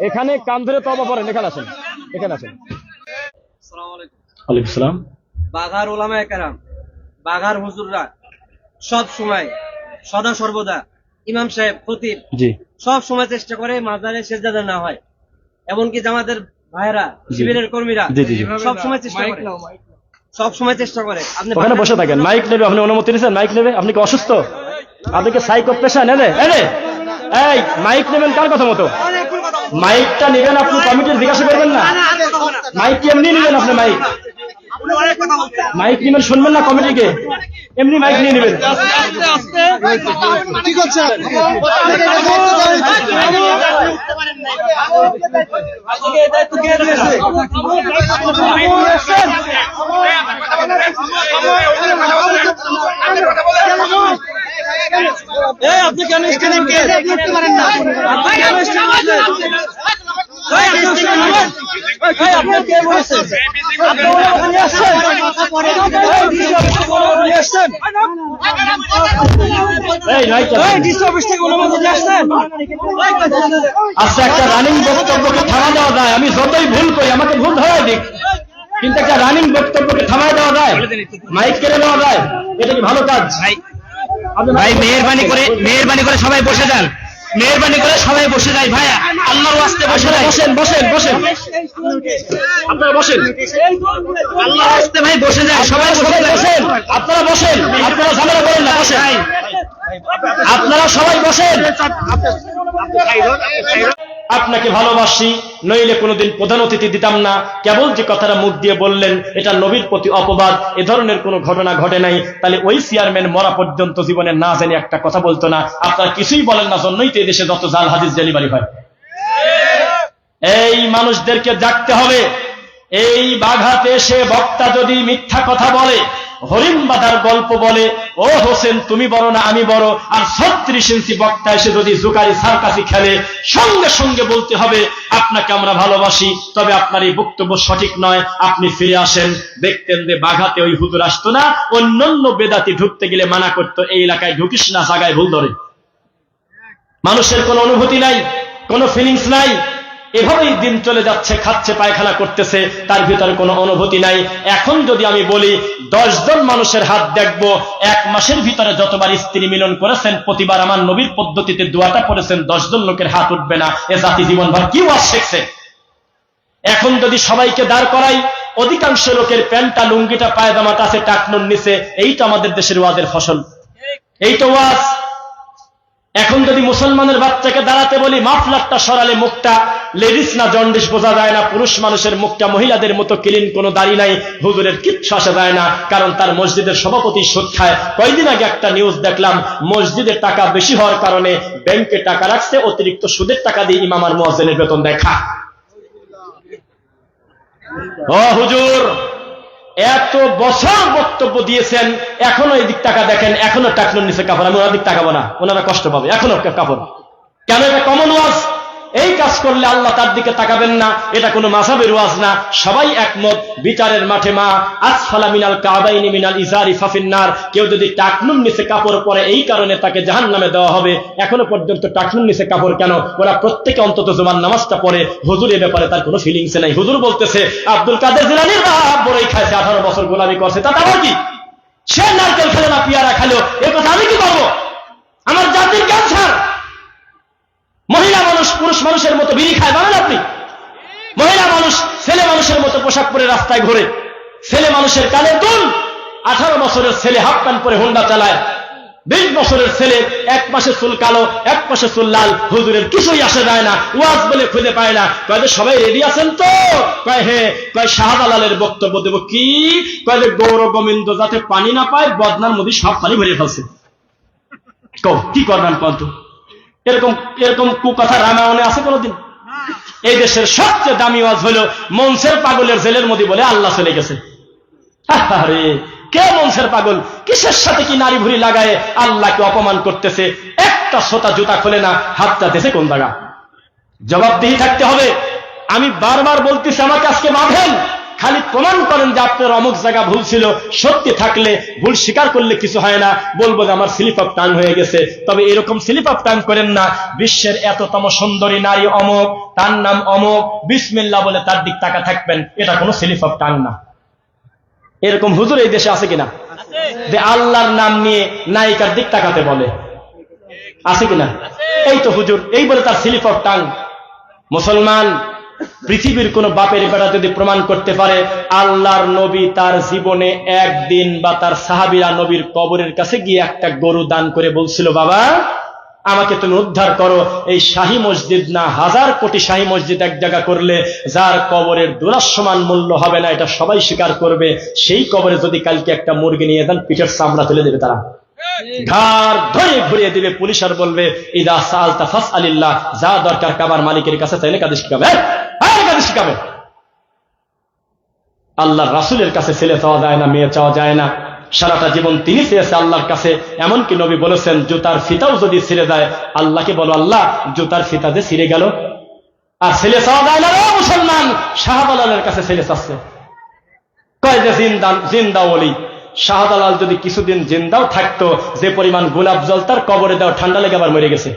এখানে কান ধরে তওবা করেন, এখানে আসেন, এখানে আসেন। আসসালামু আলাইকুম। ওয়ালাইকুম সালাম। বাঘার ওলামায়ে কেরাম, বাঘার হুজুররা সব সময় সদা সর্বদা ইমাম সাহেব খতিব জি সব সময় চেষ্টা করে মাজারে সেজদা না হয়, এমনকি জামাতের ভাইরা শিবিরের কর্মীরা জি জি জি। সব সময় চেষ্টা করে, সব সময় চেষ্টা করে। আপনি ওখানে বসে থাকেন, মাইক নেবে, আপনি অনুমতি নিয়েছেন মাইক নেবে? আপনি কি অসুস্থ? আপনি কি সাইকো পেশেন্ট? এই মাইক নেবেন কার কথা মতো? মাইকটা নেবেন আপনি, কমিটির জিজ্ঞাসা করবেন না? মাইক কি এমনি নেবেন আপনি? মাইক নেবেন, শুনবেন না কমিটিকে? এমনি মাইক নিয়ে নেবেন? কি করছেন? আপনি কেন করতে পারেন না? আচ্ছা, একটা রানিং বক্তব্যকে থামা দেওয়া যায়? আমি যতই ভুল করি আমাকে ভুল ধরাই দিক, কিন্তু একটা রানিং বক্তব্যকে থামাই দেওয়া যায়? মাইক কেড়ে দেওয়া যায়? এটা কি ভালো কাজ? ভাই মেহেরবানি করে সবাই বসে যান, মেহেরবানি করে সবাই বসে যায় ভাই, আল্লাহর ওয়াস্তে বসে যায়। বসেন বসেন বসেন, আপনারা বসেন, আল্লাহর ওয়াস্তে ভাই বসে যায়, সবাই বসে যায়। বসেন, আপনারা বসেন, আপনারা ঝামেলা করেন না, বসেন, আপনারা সবাই বসেন। আপনাকে ভালোবাসি, নইলে কোনোদিন প্রধান অতিথি দিতাম না। কেবল যে কথাটা মুখ দিয়ে বললেন এটা নবীর প্রতি অপবাদ, এ ধরনের কোনো ঘটনা ঘটে নাই। তাহলে ওই চেয়ারম্যান মরা পর্যন্ত জীবনে না জানি একটা কথা বলতো না। আপনারা কিছুই বলেন না, জন্যই তো এদেশে যত জাল হাদিস ডেলিভারি হয়। এই মানুষদেরকে জাগতে হবে। এই বাঘাতে এসে বক্তা যদি মিথ্যা কথা বলে, হরিণ বাঁধার গল্প বলে, ও হোসেন তুমি বড় না আমি বড়, আর 36 ইঞ্চি বক্তা এসে যদি জুকারি সার্কাসি খেলে, সঙ্গে সঙ্গে বলতে হবে আপনাকে আমরা ভালোবাসি, তবে আপনার এই বক্তব্য সঠিক নয়, আপনি ফিরে আসেন। দেখতেন যে বাঘাতে ওই হুজুর আসতো না, অন্যান্য বেদাতি ঢুকতে গেলে মানা করতো, এই এলাকায় ঢুকিস না, জায়গায় ভুল ধরে। মানুষের কোনো অনুভূতি নাই, কোনো ফিলিংস নাই, এভাবেই দিন চলে যাচ্ছে, খাচ্ছে পায়খানা করতেছে, তার ভিতরে কোনো অনুভূতি নাই। এখন যদি আমি বলি 10 জন মানুষের হাত দেখবো, 1 মাসের ভিতরে যতবার স্ত্রী মিলন করেছেন, প্রতিবার আমার নবীর পদ্ধতিতে দোয়াটা পড়েছেন, 10 জন লোকের হাত উঠবে না। এ জাতি জীবনভর কি ওয়াজ শিখছে? এখন যদি সবাইকে দাঁড় করাই, অধিকাংশ লোকের প্যান্টটা লুঙ্গিটা পায়জামাটা আছে টাকনুর নিচে, এই তো আমাদের দেশের ওয়াজের ফসল, এই তো ওয়াজ। এখন যদি মুসলমানের বাচ্চাকে দাঁড়াতে বলি, মাফলারটা সরালে মুখটা লেডিস না জন্ডিস বোঝা যায় না, পুরুষ মানুষের মুখটা মহিলাদের মতো ক্লিন, কোনো দাড়ি নাই, হুজুরের কিচ্ছু আসা যায় না, কারণ তার মসজিদের সভাপতি সুদ খায়। কয়েকদিন আগে একটা নিউজ দেখলাম, মসজিদের টাকা বেশি হওয়ার কারণে ব্যাংকে টাকা রাখছে, অতিরিক্ত সুদের টাকা দিয়ে ইমাম আর মুয়াজ্জিনের বেতন দেখা। ও হুজুর, এত বছর বক্তব্য দিয়েছেন, এখনো এই দিক টাকা দেখেন, এখনো টাকনুর নিচে কাপড়। আমি ওনার দিক তাকাবো না, ওনারা কষ্ট পাবে, এখনো কাপড়। কেন? এটা কমন ওয়াজ। এই কাজ করলে আল্লাহ তার দিকে তাকাবেন না, এটা কোনো মাযহাবের ওয়াজ না। সবাই একমত, বিচারের মাঠে মা আসফালা মিনাল কাবাইনি মিনাল ইজারি ফাফিন্নার। কেউ যদি টাকনুর নিচে কাপড় পরে এই কারণে তাকে জাহান্নামে দেওয়া হবে। এখনো পর্যন্ত টাকনুর নিচে কাপড় কেন? ওরা প্রত্যেকে অন্তত জুমার নামাজটা পড়ে। হুজুর এ ব্যাপারে তার কোনো ফিলিংস নাই। হুজুর বলতেছে আব্দুল কাদের জিলানীর বাপ বড়ই খাইছে, 18 বছর গোলামি করছে, তাতে আমার কি? সে নারকেল খেলো না পিয়ারা খেলো, এ কথা আমি কি করবো? আমার জাতির ক্যান্সার। মহিলা মানুষ পুরুষ মানুষের মতো বিড়ি খায়, জানেন আপনি? মহিলা মানুষ ছেলে মানুষের মতো পোশাক পরে রাস্তায় ঘোরে, ছেলে মানুষের কানে দুল। 18 বছরের ছেলে হাফ প্যান্ট পরে হোন্ডা চালায়, 20 বছরের ছেলে 1 পাশে চুল কালো 1 পাশে চুল লাল। হুজুরের কিছুই আসে যায় না, ওয়াজ বলে খুঁজে পায় না। কয় যে সবাই রেডি আছেন তো? কয় হ্যাঁ। কয় শাহজালালের বক্তব্য দেব কি? কয় যে গৌর গোবিন্দ যাতে পানি না পায়, বদনার মধ্যে সব পানি ভরে ফেলছে। কি করবেন কত? এরকম এরকম কুকথা রামায়ণে আছে কোনদিন? এই দেশের সবচেয়ে দামি ওয়াজ হলো মনসের পাগলের জেলের মধ্যে বলে আল্লাহ চলে গেছে। আরে কে মনসের পাগল? কিসের সাথে কি নারী ভুরি লাগায় আল্লাহকে অপমান করতেছে? একটা সোতা জুতা খোলে না, হাতটা দেশে কোন জায়গা? জবাবদিহি থাকতে হবে। আমি বারবার বলতেছি, আমাকে আজকে বাঁধেন, খালি প্রমাণ করেন যে আপনার অমুক জায়গা ভুল ছিল, সত্যি থাকলে ভুল স্বীকার করলে কিছু হয় না, বলবো যে আমার স্লিপ অফ টাং হয়ে গেছে। তবে এরকম স্লিপ অফ টাং করেন না, বিশ্বের এততম সুন্দরী নারী অমুক, তার নাম অমুক, বিসমিল্লাহ বলে তার দিক তাকা থাকবেন, এটা কোনো স্লিপ অফ টাং না। এরকম হুজুর এই দেশে আছে কিনা যে আল্লাহর নাম নিয়ে নায়িকার দিক তাকাতে বলে? আছে কিনা? এই তো হুজুর, এই বলে তার স্লিপ অফ টাং। মুসলমান, পৃথিবীর কোন বাপের বেটা যদি প্রমাণ করতে পারে আল্লাহর নবী তার জীবনে একদিন বা তার সাহাবীরা নবীর কবরের কাছে গিয়ে একটা গরু দান করে বলছিল, বাবা আমাকে তুমি উদ্ধার করো, এই শাহী মসজিদ না, 1000 কোটি শাহী মসজিদ এক জায়গা করলে যার কবরের দুলাসমান মূল্য হবে না, এটা সবাই স্বীকার করবে। সেই কবরে যদি কালকে একটা মুরগি নিয়ে দেন, পিঠের চামড়া তুলে দেবে, তারা ঘাড় ধরে ঘুরিয়ে দিবে। পুলিশ আর বলবে, ইদা সালতা ফাসআলিল্লাহ, যা দরকার কাবার মালিকের কাছে চাইলে কাদের শিখাবে, কাদের শিখাবে। আল্লাহর রাসূলের কাছে ছেলে চাওয়া যায় না, মেয়ে চাওয়া যায় না, সারাটা জীবন তিনি চেয়েছে আল্লাহর কাছে। এমনকি নবী বলেছেন, জুতার ফিতাও যদি ছিঁড়ে যায় আল্লাহকে বলো, আল্লাহ জুতার ফিতা যে ছিঁড়ে গেল। আর ছেলে চাওয়া যায় না রে মুসলমান, শাহজালালের কাছে ছেলে চাচ্ছে, কয় যে জিন্দা ওলি। শাহজালাল যদি কিছুদিন জিন্দাও থাকতো, যে পরিমাণ গোলাপ জল তার কবরে দাও, ঠান্ডা লেগে আবার মরে গেছে।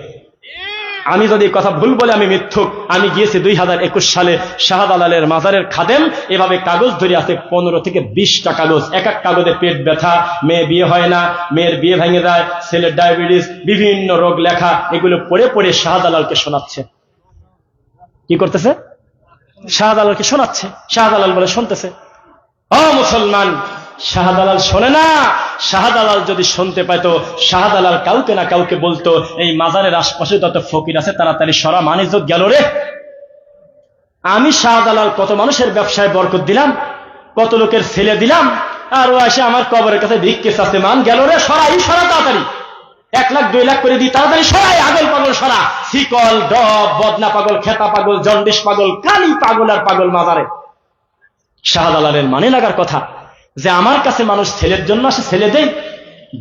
আমি যদি কথা ভুল বলে আমি মিথ্যুক। আমি গিয়েছি 2021 সালে শাহজালালের মাজারের খাদেম, এভাবে কাগজ ধরে আছে 15 থেকে 20টা কাগজ। এক এক কাগজে পেট ব্যথা, মেয়ে বিয়ে হয় না, মেয়ের বিয়ে ভেঙে যায়, ছেলের ডায়াবেটিস, বিভিন্ন রোগ লেখা। এগুলো পড়ে পড়ে শাহজালালকে শোনাচ্ছে। কি করতেছে? শাহজালালকে শোনাচ্ছে। শাহজালাল বলে শুনতেছে। ও মুসলমান, শাহজালাল শোনে না। শাহজালাল যদি শুনতে পাইতো, শাহজালাল কাউকে না কাউকে বলতো, এই মাজারের আশপাশে যত ফকির আছে তাড়াতাড়ি সরা, মানিজ্জত গেল রে। আমি শাহজালাল কত মানুষের ব্যবসায় বরকত দিলাম, কত লোকের ছেলে দিলাম, আর ও এসে আমার কবরের কাছে ভিক্ষে চাচ্ছে, মান গেল রে, সরাই সরা তাড়াতাড়ি, 1 লাখ 2 লাখ করে দিই, তাড়াতাড়ি সরাই, আগল পাগল সরা, শিকল ডব, বদনা পাগল, খেতা পাগল, জন্ডিস পাগল, কালি পাগল আর পাগল মাজারে। শাহজালালের মানে লাগার কথা যে আমার কাছে মানুষ ছেলের জন্য আসে, ছেলে দেই,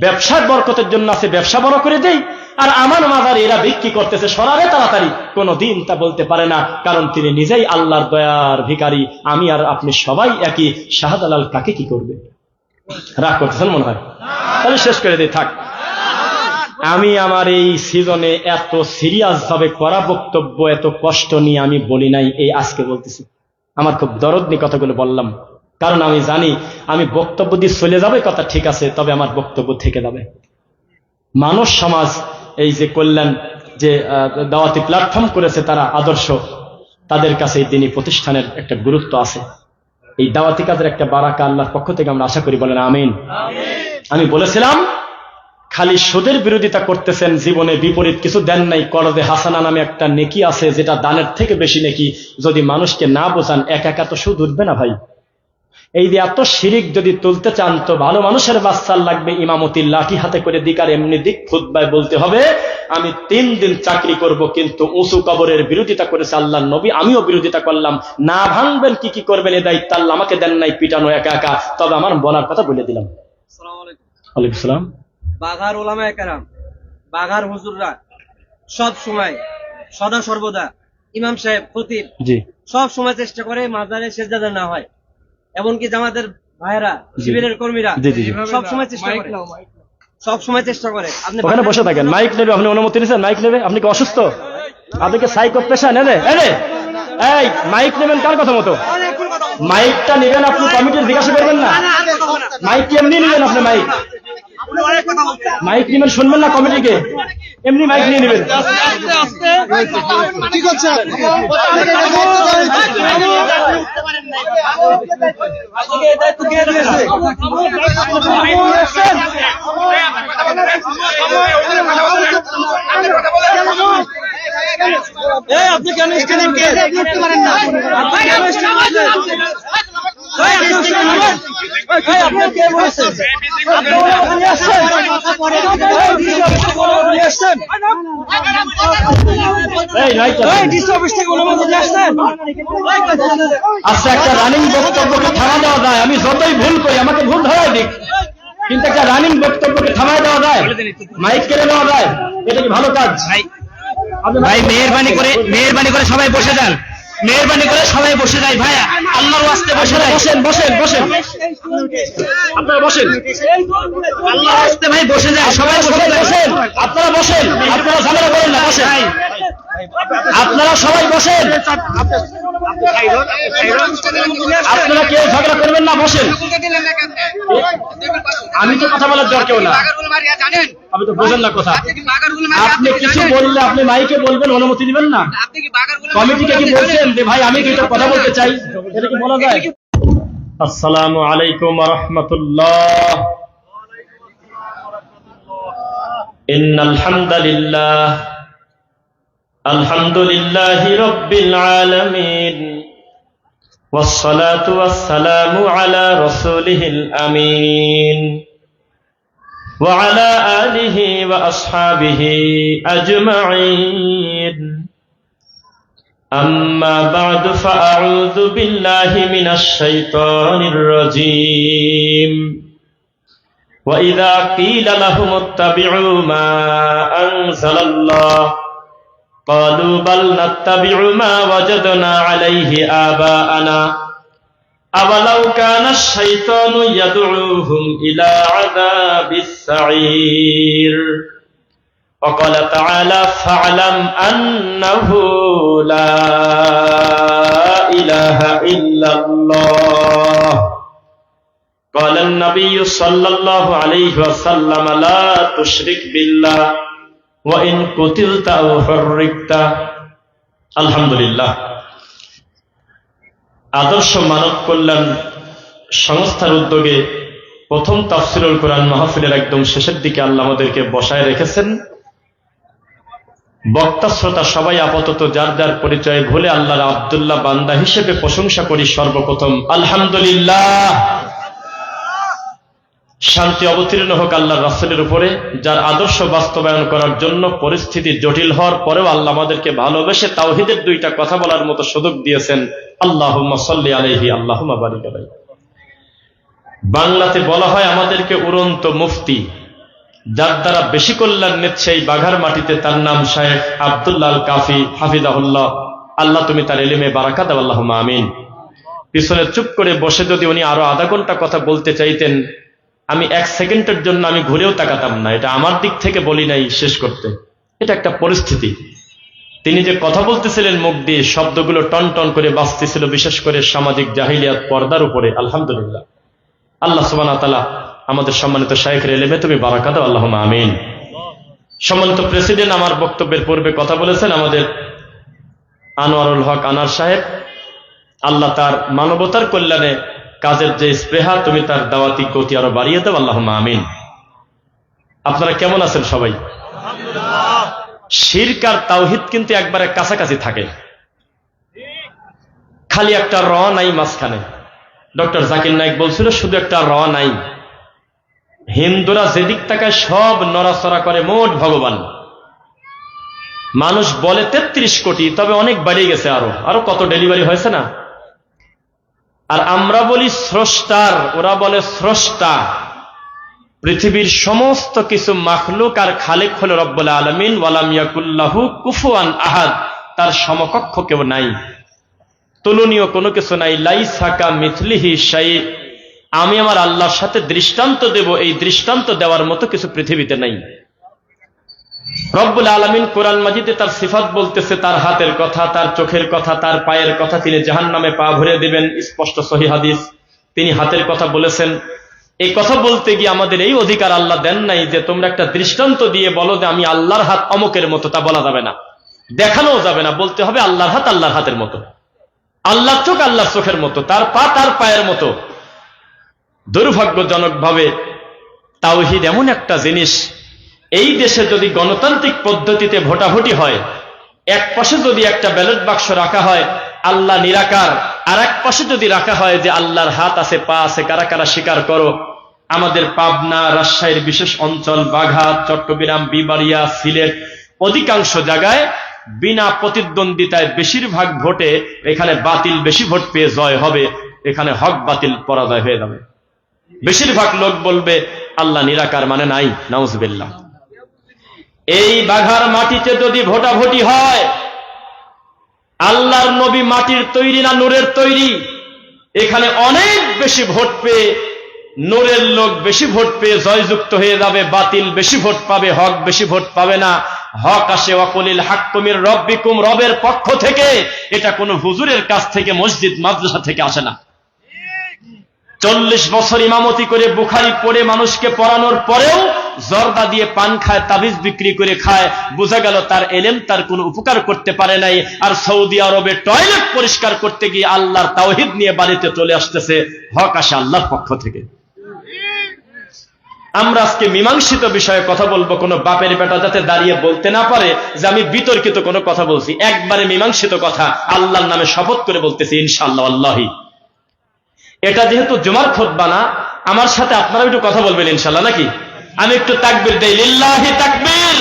ব্যবসার বরকতের জন্য আছে, ব্যবসা বড় করে দেই, আর আমার মাজারে এরা বিক্রি করতেছে, সরাবে তাড়াতাড়ি। কোনদিন তা বলতে পারে না, কারণ তিনি নিজেই আল্লাহর দয়ার ভিখারি। আমি আর আপনি সবাই একই। শাহজালাল কাকে কি করবে? রাগ করতেছেন মনে হয়? তাহলে শেষ করে দিই, থাক। আমি আমার এই সিজনে এত সিরিয়াস ভাবে করা বক্তব্য, এত কষ্ট নিয়ে আমি বলি নাই, এই আজকে বলতেছি। আমার খুব দরদ নিয়ে কথাগুলো বললাম, কারণ আমি জানি আমি বক্তব্য দিয়ে চলে যাবে, কথা ঠিক আছে, তবে আমার বক্তব্য থেকে যাবে। মানুষ সমাজ এই যে করলেন, যে দাওয়াতি প্ল্যাটফর্ম করেছে তারা আদর্শ, তাদের কাছে এই দিনী প্রতিষ্ঠানের একটা গুরুত্ব আছে। এই দাওয়াতি কাজের একটা বারাকা আল্লাহর পক্ষ থেকে আমরা আশা করি, বলেন আমিন। আমি বলেছিলাম, খালি সুদের বিরোধিতা করতেছেন, জীবনে বিপরীত কিছু দেন নাই। করদে হাসানা নামে একটা নেকি আছে, যেটা দানের থেকে বেশি নেকি। যদি মানুষকে না বোঝান, একা একা তো সুদ উঠবে না ভাই। এই যে এত শিরিক যদি তুলতে চান, তো ভালো মানুষের বাচ্চার লাগবে, ইমামতির লাঠি হাতে করে দিক, আর এমনি দিক খুতবায় বলতে হবে আমি 3 দিন চাকরি করব, কিন্তু উঁচু কবরের বিরোধিতা করেছে আল্লাহর নবী, আমিও বিরোধিতা করলাম। না ভাঙবেন, কি কি করবেন, এ দায়িত্ব আল্লাহ আমাকে দেন নাই, পিটানো একা একা। তবে আমার বলার কথা বলে দিলাম। ওয়ালাইকুম আসসালাম। বাঘার ওলামায়ে কেরাম, বাঘার হুজুররা সব সময়, সদা সর্বদা, ইমাম সাহেব, খতিব, জি, সব সময় চেষ্টা করে মাজারে সেজদা না হয়। এমনকি জামাতের ভাইয়েরা, শিবিরের কর্মীরা সব সময় চেষ্টা করে, সব সময় চেষ্টা করে। আপনি ওখানে বসে থাকেন, মাইক নেবে, আপনি অনুমতি নিয়েছেন, মাইক নেবে। আপনি কি অসুস্থ? আপনি কি সাইকো পেশা নেবে? এই মাইক নেবেন কার কথা মতো? মাইকটা নেবেন আপনি, কমিটির জিজ্ঞাসা করবেন না। মাইক কি এমনি নেবেন আপনি? মাইক নেবেন, শুনবেন না কমিটিকে, এমনি মাইক নিয়ে নেবেন। ঠিক আছে, আপনি কেন করতে পারেন না? আপনি কে বলেছেন? আচ্ছা, একটা রানিং বক্তব্যকে থামা দেওয়া যায়? আমি যতই ভুল করি, আমাকে ভুল ধরাই দিক, কিন্তু একটা রানিং বক্তব্যকে থামায় দেওয়া যায়, মাইক কেড়ে দেওয়া যায়? এটা কি ভালো কাজ? ভাই মেহেরবানি করে সবাই বসে যান। মেহেরবানি করে সবাই বসে যায় ভাইয়া, আল্লাহর ওয়াস্তে বসে যায়। বসেন বসেন বসেন, আপনারা বসেন, আল্লাহর ওয়াস্তে ভাই বসে যায়, সবাই বসে সবাই যায়। বসেন, আপনারা বসেন, আপনারা ঝামেলা করেন না, বসেন, আপনারা সবাই বসেন, আপনারা কেউ ঝগড়া করবেন না, বসেন। আমি তো কথা বলার দরকার না, আমি তো বোঝেন না কথা। আপনি কিছু বললে আপনি মাইকে বলবেন, অনুমতি দিবেন না? কমিটিকে কি বলছেন যে ভাই আমি কি এটা কথা বলতে চাই, এটা কি বলা যায়? আসসালামু আলাইকুম ওয়া রাহমাতুল্লাহ। ইন্নাল হামদালিল্লাহ আলহামদুলিল্লাহি রাব্বিল আলামিন والصلاة والسلام على رسوله الأمين وعلى آله وأصحابه أجمعين أما بعد فأعوذ بالله من الشيطان الرجيم وإذا قيل لهم اتبعوا ما أنزل الله قالوا بل نتبع ما وجدنا عليه آباءنا أولو كان الشيطان يدعوهم إلى عذاب السعير وقال تعالى فاعلم أنه لا إله إلا الله قال النبي صلى الله عليه وسلم لا تشرك بالله وإن قتلت أو حرقت আলহামদুলিল্লাহ। আদর্শ মানব কল্যাণ সংস্থার উদ্যোগে প্রথম তাফসীরুল কোরআন মাহফিলের একদম শেষের দিকে আল্লাহ আমাদেরকে বসায় রেখেছেন। বক্তা শ্রোতা সবাই আপাতত যার যার পরিচয় ভুলে আল্লাহর আব্দুল্লাহ বান্দা হিসেবে প্রশংসা করি সর্বপ্রথম আলহামদুলিল্লাহ। শান্তি অবতীর্ণ হোক আল্লাহর রাসূলের উপরে, যার আদর্শ বাস্তবায়ন করার জন্য পরিস্থিতি জটিল হওয়ার পরেও আল্লাহ আমাদেরকে ভালোবেসে তাওহীদের দুইটা কথা বলার মতো সুযোগ দিয়েছেন। আল্লাহুম্মা সাল্লি আলাইহি আল্লাহুম্মা বারিক আলাইহি। বাংলাতে বলা হয় আমাদেরকে উড়ন্ত মুফতি, যার দ্বারা বেশি কল্যাণ নিচ্ছে এই বাঘার মাটিতে, তার নাম শায়েখ আব্দুল্লাহ আল কাফি হাফিজাহুল্লাহ। আল্লাহ তুমি তার ইলমে বারাকা দাও, আল্লাহুম্মা আমিন। পিছনে চুপ করে বসে যদি উনি আরো আধা ঘন্টা কথা বলতে চাইতেন, আমি এক সেকেন্ডের জন্য আমি ঘুরেও তাকাতাম না। এটা আমার দিক থেকে বলি নাই শেষ করতে, এটা একটা পরিস্থিতি। তিনি যে কথা বলতেছিলেন মুখ দিয়ে, শব্দগুলো টন টন করে বাজতেছিল, বিশেষ করে সামাজিক জাহিলিয়াত পর্দার উপরে। আলহামদুলিল্লাহ, আল্লাহ সুবহানাহু ওয়া তাআলা আমাদের সম্মানিত শাইখের ইলমে তুমি বারাকা দাও, আল্লাহুম্মা আমিন। সম্মানিত প্রেসিডেন্ট আমার বক্তব্যের পূর্বে কথা বলেছেন, আমাদের আনোয়ারুল হক আনার সাহেব। আল্লাহ তার মানবতার কল্যাণে কাজের যে স্পৃহা, তুমি তার দাওয়াতি গতি আরো বাড়িয়ে দাও, আল্লাহুম্মা আমিন। আপনারা কেমন আছেন সবাই? শিরক আর তাওহীদ কিন্তু একবারে কাছাকাছি থাকে, খালি একটা র নাই মাঝখানে। ডক্টর জাকির নায়েক বলছিল শুধু একটা র নাই। হিন্দুরা যেদিক তাকায় সব নড়াচড়া করে মোট ভগবান। মানুষ বলে ৩৩ কোটি, তবে অনেক বাড়িয়ে গেছে, আরো কত ডেলিভারি হয়েছে না। আর আমরা বলি স্রষ্টার, ওরা বলে স্রষ্টা। পৃথিবীর সমস্ত কিছু মাখলুক আর খালেক হলো রব্বুল আলামিন। ওয়ালাম ইয়াকুল্লাহু কুফুয়ান আহাদ, তার সমকক্ষ কেউ নাই, তুলনীয় কোনো কিছু নাই। লাইসা কামিথলিহি শাই, আমি আমার আল্লাহর সাথে দৃষ্টান্ত দেব, এই দৃষ্টান্ত দেওয়ার মতো কিছু পৃথিবীতে নাই। রব্বুল আলামিন কোরআন মাজিদে তার সিফাত বলতেছে, তার হাতের কথা, তার চোখের কথা, তার পায়ের কথা। তিনি জাহান্নামে পা ভরে দিবেন, স্পষ্ট সহিহ হাদিস। তিনি হাতের কথা বলেছেন। এই কথা বলতে গিয়ে আমাদের এই অধিকার আল্লাহ দেন নাই যে তোমরা একটা দৃষ্টান্ত দিয়ে বলো যে আমি আল্লাহর হাত অমুকের মতো, তা বলা যাবে না, দেখানোও যাবে না। বলতে হবে আল্লাহর হাত আল্লাহর হাতের মতো, আল্লাহর চোখ আল্লাহর চোখের মতো, তার পা তার পায়ের মতো। দুর্ভাগ্যজনকভাবে তাওহীদ এমন একটা জিনিস, এই দেশে যদি গণতান্ত্রিক পদ্ধতিতে ভোটাভুটি হয়, এক পাশে যদি একটা ব্যালট বাক্স রাখা হয় আল্লাহ নিরাকার, আর এক পাশে যদি রাখা হয় যে আল্লাহর হাত আছে, পা আছে, কারা কারা স্বীকার করো। আমাদের পাবনা, রাজশাহীর বিশেষ অঞ্চল, বাঘা, চট্টগ্রাম, বিবাড়িয়া, সিলেট, অধিকাংশ জায়গায় বিনা প্রতিদ্বন্দ্বিতায় বেশিরভাগ ভোটে এখানে বাতিল বেশি ভোট পেয়ে জয় হবে, এখানে হক বাতিল পরাজয় হয়ে যাবে। বেশিরভাগ লোক বলবে আল্লাহ নিরাকার, মানে নাই, নাউজুবিল্লাহ। এই বাঘার মাটিতে যদি ভোটাভুটি হয়, আল্লাহর নবী মাটির তৈরি না নূরের তৈরি? এখানে অনেক বেশি ভোট পেয়ে নূরের লোক বেশি ভোট পেয়ে জয়যুক্ত হয়ে যাবে, বাতিল বেশি ভোট পাবে, হক বেশি ভোট পাবে না। হক আসে ওয়াকুলিল হাক্কু মির রাব্বিকুম, রবের পক্ষ থেকে। এটা কোনো হুজুরের কাছ থেকে, মসজিদ মাদ্রাসা থেকে আসে না। 40 বছর ইমামতি করে বুখারী পড়ে মানুষকে পড়ানোর পরেও জর্দা দিয়ে পান খায়, তাবিজ বিক্রি করে খায়, বোঝা গেল তার এলেম তার কোনো উপকার করতে পারে নাই। আর সৌদি আরবে টয়লেট পরিষ্কার করতে গিয়ে আল্লাহর তাওহীদ নিয়ে বাড়িতে চলে আসতেছে। হক আসে আল্লাহর পক্ষ থেকে। আমরা আজকে মীমাংসিত বিষয়ে কথা বলবো, কোনো বাপের বেটা যাতে দাঁড়িয়ে বলতে না পারে যে আমি বিতর্কিত কোনো কথা বলছি। একবারে মীমাংসিত কথা, আল্লাহর নামে শপথ করে বলতেছি ইনশাআল্লাহ আল্লাহি। এটা যেহেতু জুমার খুতবা না, আমার সাথে আপনারা একটু কথা বলবেন ইনশাআল্লাহ, নাকি? আমি একটু তাকবীর দেই, লিল্লাহি তাকবীর।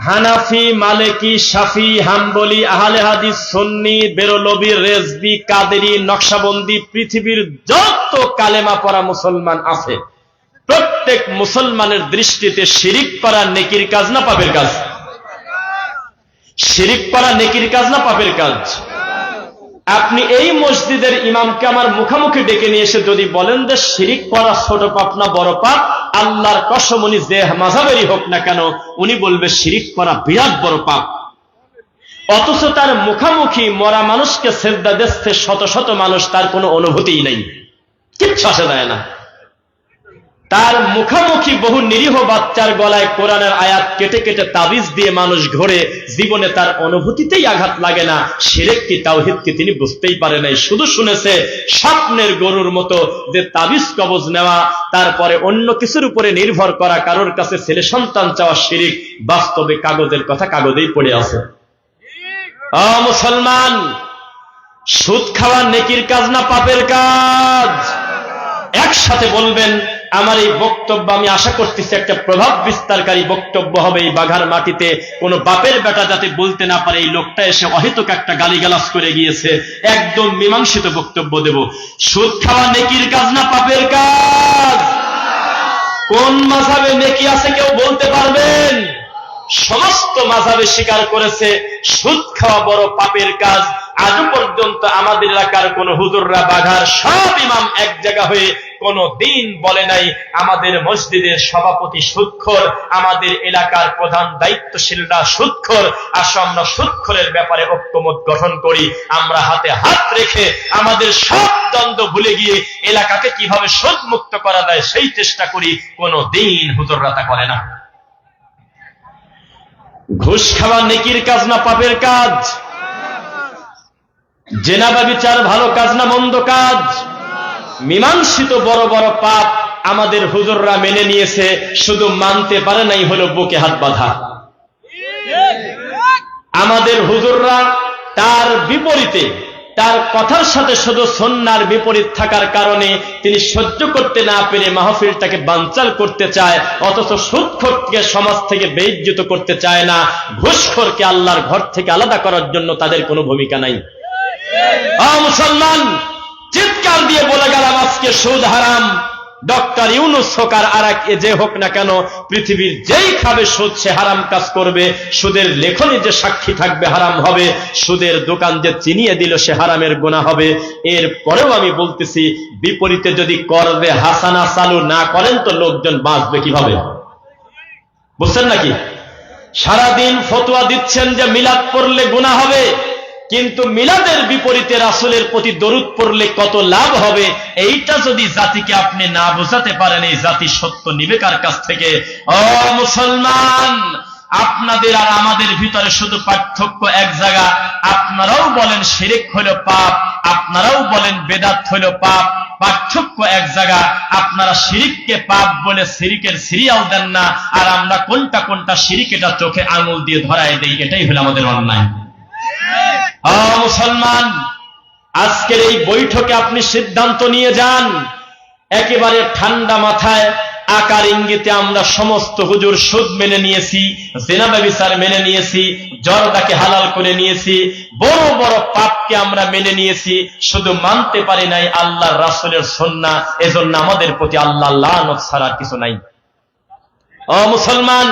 হানাফি, মালিকি, শাফি, হাম্বলি, আহলে হাদিস, সুন্নি, বেরলভী, রেজভি, কাদেরি, নকশবন্দি, পৃথিবীর যত কালেমা পড়া মুসলমান আছে, প্রত্যেক মুসলমানের দৃষ্টিতে শিরিক করা নেকির কাজ না পাপের কাজ? শিরিক করা নেকির কাজ না পাপের কাজ? আপনি এই মসজিদের ইমামকে আমার মুখামুখি ডেকে নিয়ে এসে যদি বলেন যে শিরিক করা ছোট পাপ না বড় পাপ, আল্লাহর কসম উনি যে মাযহাবেরই হোক না কেন, উনি বলবে শিরিক করা বিরাট বড় পাপ। অথচ তার মুখামুখি মরা মানুষকে সেজদা দিচ্ছে শত শত মানুষ, তার কোনো অনুভূতিই নেই, কিচ্ছু আসে যায় না। তার মুখামুখি বহু নিরীহ বাচ্চার গলায় কোরআনের আয়াত কেটে কেটে তাবিজ দিয়ে মানুষ ঘোরে, জীবনে তার অনুভূতিতেই আঘাত লাগে না। শিরক কি তাওহীদ কি তিনি বুঝতেই পারে নাই, শুধু শুনেছে স্বপ্নের গরুর মতো যে তাবিজ কবজ নেওয়া, তারপরে অন্য কিছুর উপরে নির্ভর করা, কারোর কাছে ছেলে সন্তান চাওয়া শিরক। বাস্তবে কাগজের কথা কাগজেই পড়ে আছে। মুসলমান, সুদ খাওয়া নেকির কাজ না পাপের কাজ? একসাথে বলবেন। আমার এই বক্তব্য আমি আশা করতেছি একটা প্রভাব বিস্তারকারী বক্তব্য হবে এই বাঘার মাটিতে। কোন বাপের বেটা যাতে বলতে না পারে এই লোকটা এসে অহেতুক একটা গালিগালাজ করে গিয়েছে। একদম মীমাংসিত বক্তব্য দেব। সুদ খাওয়া নেকির কাজ না পাপের কাজ? কোন মাযহাবে নেকি আছে কেউ বলতে পারবেন? সমস্ত মাযহাবে স্বীকার করেছে সুদ খাওয়া বড় পাপের কাজ। আজও পর্যন্ত আমাদের এলাকার কোন হুজুররা, বাঘার সব ইমাম এক জায়গা হয়ে কোন দিন বলে নাই আমাদের মসজিদের সভাপতি সুদখোর, আমাদের এলাকার প্রধান দায়িত্বশীলরা সুদখোর, আসো আমরা সুদখোরের ব্যাপারে ঐক্যমত গঠন করি, আমরা হাতে হাত রেখে আমাদের সব দ্বন্দ্ব ভুলে গিয়ে এলাকাকে কিভাবে সুদ মুক্ত করা যায় সেই চেষ্টা করি। কোন দিন হুজুররা তা করে না। ঘুষ খাওয়া নেকির কাজ না পাপের কাজ? জেনা ব্যভিচার ভালো কাজ না মন্দ কাজ? মীমাংসিত বড় বড় পাপ আমাদের হুজুররা মেনে নিয়েছে, শুধু মানতে পারে নাই হলো বুকে হাত বাঁধা। আমাদের হুজুররা তার বিপরীতে, তার কথার সাথে শুধু সুন্নাহর বিপরীত থাকার কারণে তিনি সহ্য করতে না পেরে মাহফিলটাকে বানচাল করতে চায়, অথচ সুদখোরকে সমাজ থেকে বেইজ্জত করতে চায় না। ঘুষখোরকে আল্লাহর ঘর থেকে আলাদা করার জন্য তাদের কোনো ভূমিকা নাই। মুসলমান, চিৎকার দিয়ে বলে গেলাম আজকে সুদ হারাম। ডক্টর ইউনূস হোক আর আরেক যে হোক না কেন, পৃথিবীর যেই খাবে সুদ সে হারাম কাজ করবে। সুদের লেখনী যে সাক্ষী থাকবে হারাম হবে, সুদের দোকান যে চিনিয়ে দিল সে হারামের গুনাহ হবে। এর পরেও আমি বলতেছি, বিপরীতে যদি করবে হাসানা চালু না করেন তো লোকজন বাঁচবে কিভাবে? বুঝছেন নাকি? সারাদিন ফতোয়া দিচ্ছেন যে মিলাদ পড়লে গুনাহ হবে, কিন্তু মিলাদের বিপরীতে রাসূলের প্রতি দরুদ পড়লে কত লাভ হবে, এইটা যদি জাতিকে আপনি না বোঝাতে পারেন, এই জাতি সত্য নিবে কার কাছ থেকে? ও মুসলমান, আপনাদের আর আমাদের ভিতরে শুধু পার্থক্য এক জায়গা। আপনারাও বলেন শিরক হলো পাপ, আপনারাও বলেন বেদাত হলো পাপ, পার্থক্য এক জায়গা। আপনারা শিরিককে পাপ বলে শিরিকের সিরিয়াল দেন না, আর আমরা কোনটা কোনটা শিরিক এটা চোখে আঙুল দিয়ে ধরায় দেই। এটাই হলো আমাদের অন্যায়। মুসলমান, আজকের এই বৈঠকে আপনি সিদ্ধান্ত নিয়ে যান, একেবারে ঠান্ডা মাথায় আকার ইঙ্গিতে আমরা সমস্ত হুজুর সুদ মেনে নিয়েছি, জিনা ব্যভিচার মেনে নিয়েছি, জর্দাকে হালাল করে নিয়েছি, বড় বড় পাপকে আমরা মেনে নিয়েছি, শুধু মানতে পারি নাই আল্লাহর রাসূলের সুন্নাহ। এজন্য আমাদের প্রতি আল্লাহ লানত ছাড়া কিছু নাই। মুসলমান,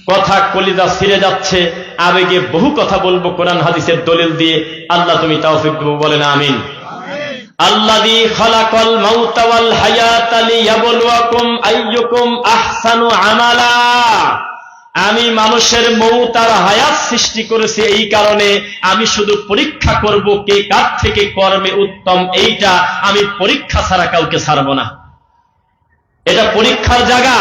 কথা কলিজা ছিঁড়ে যাচ্ছে, আবেগে বহু কথা বলবো কোরআন হাদিসের দলিল দিয়ে। আল্লাহ তুমি তৌফিক দেবো, বলেন আমিন। আল্লাযী খালাকাল মাউতা ওয়াল হায়াতা লিয়াবলুয়াকুম আইয়ুকুম আহসানু আমালা। আমি মানুষের মৌত আর হায়াত সৃষ্টি করেছি এই কারণে আমি শুধু পরীক্ষা করব কে কার থেকে কর্মে উত্তম। এইটা আমি পরীক্ষা ছাড়া কাউকে ছাড়ব না। এটা পরীক্ষার জায়গা।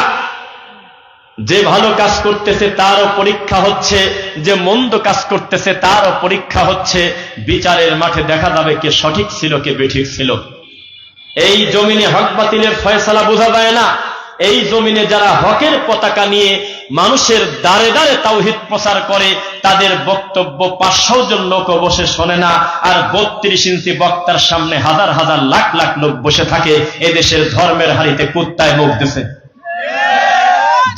যে ভালো কাজ করতেছে তারও পরীক্ষা হচ্ছে, যে মন্দ কাজ করতেছে তারও পরীক্ষা হচ্ছে। বিচারের মাঠে দেখা যাবে কে সঠিক ছিল কে বেঠিক ছিল। এই জমিনে হক বাতিলের ফয়সালা বোঝা যায় না। এই জমিনে যারা হকের পতাকা নিয়ে মানুষের দ্বারে দ্বারে তাওহীদ প্রচার করে তাদের বক্তব্য 500 জন লোক বসে শোনে না, আর 32 ইঞ্চি বক্তার সামনে হাজার হাজার লাখ লাখ লোক বসে থাকে। এদেশের ধর্মের হাড়িতে কুত্তায় মুখ দিছে।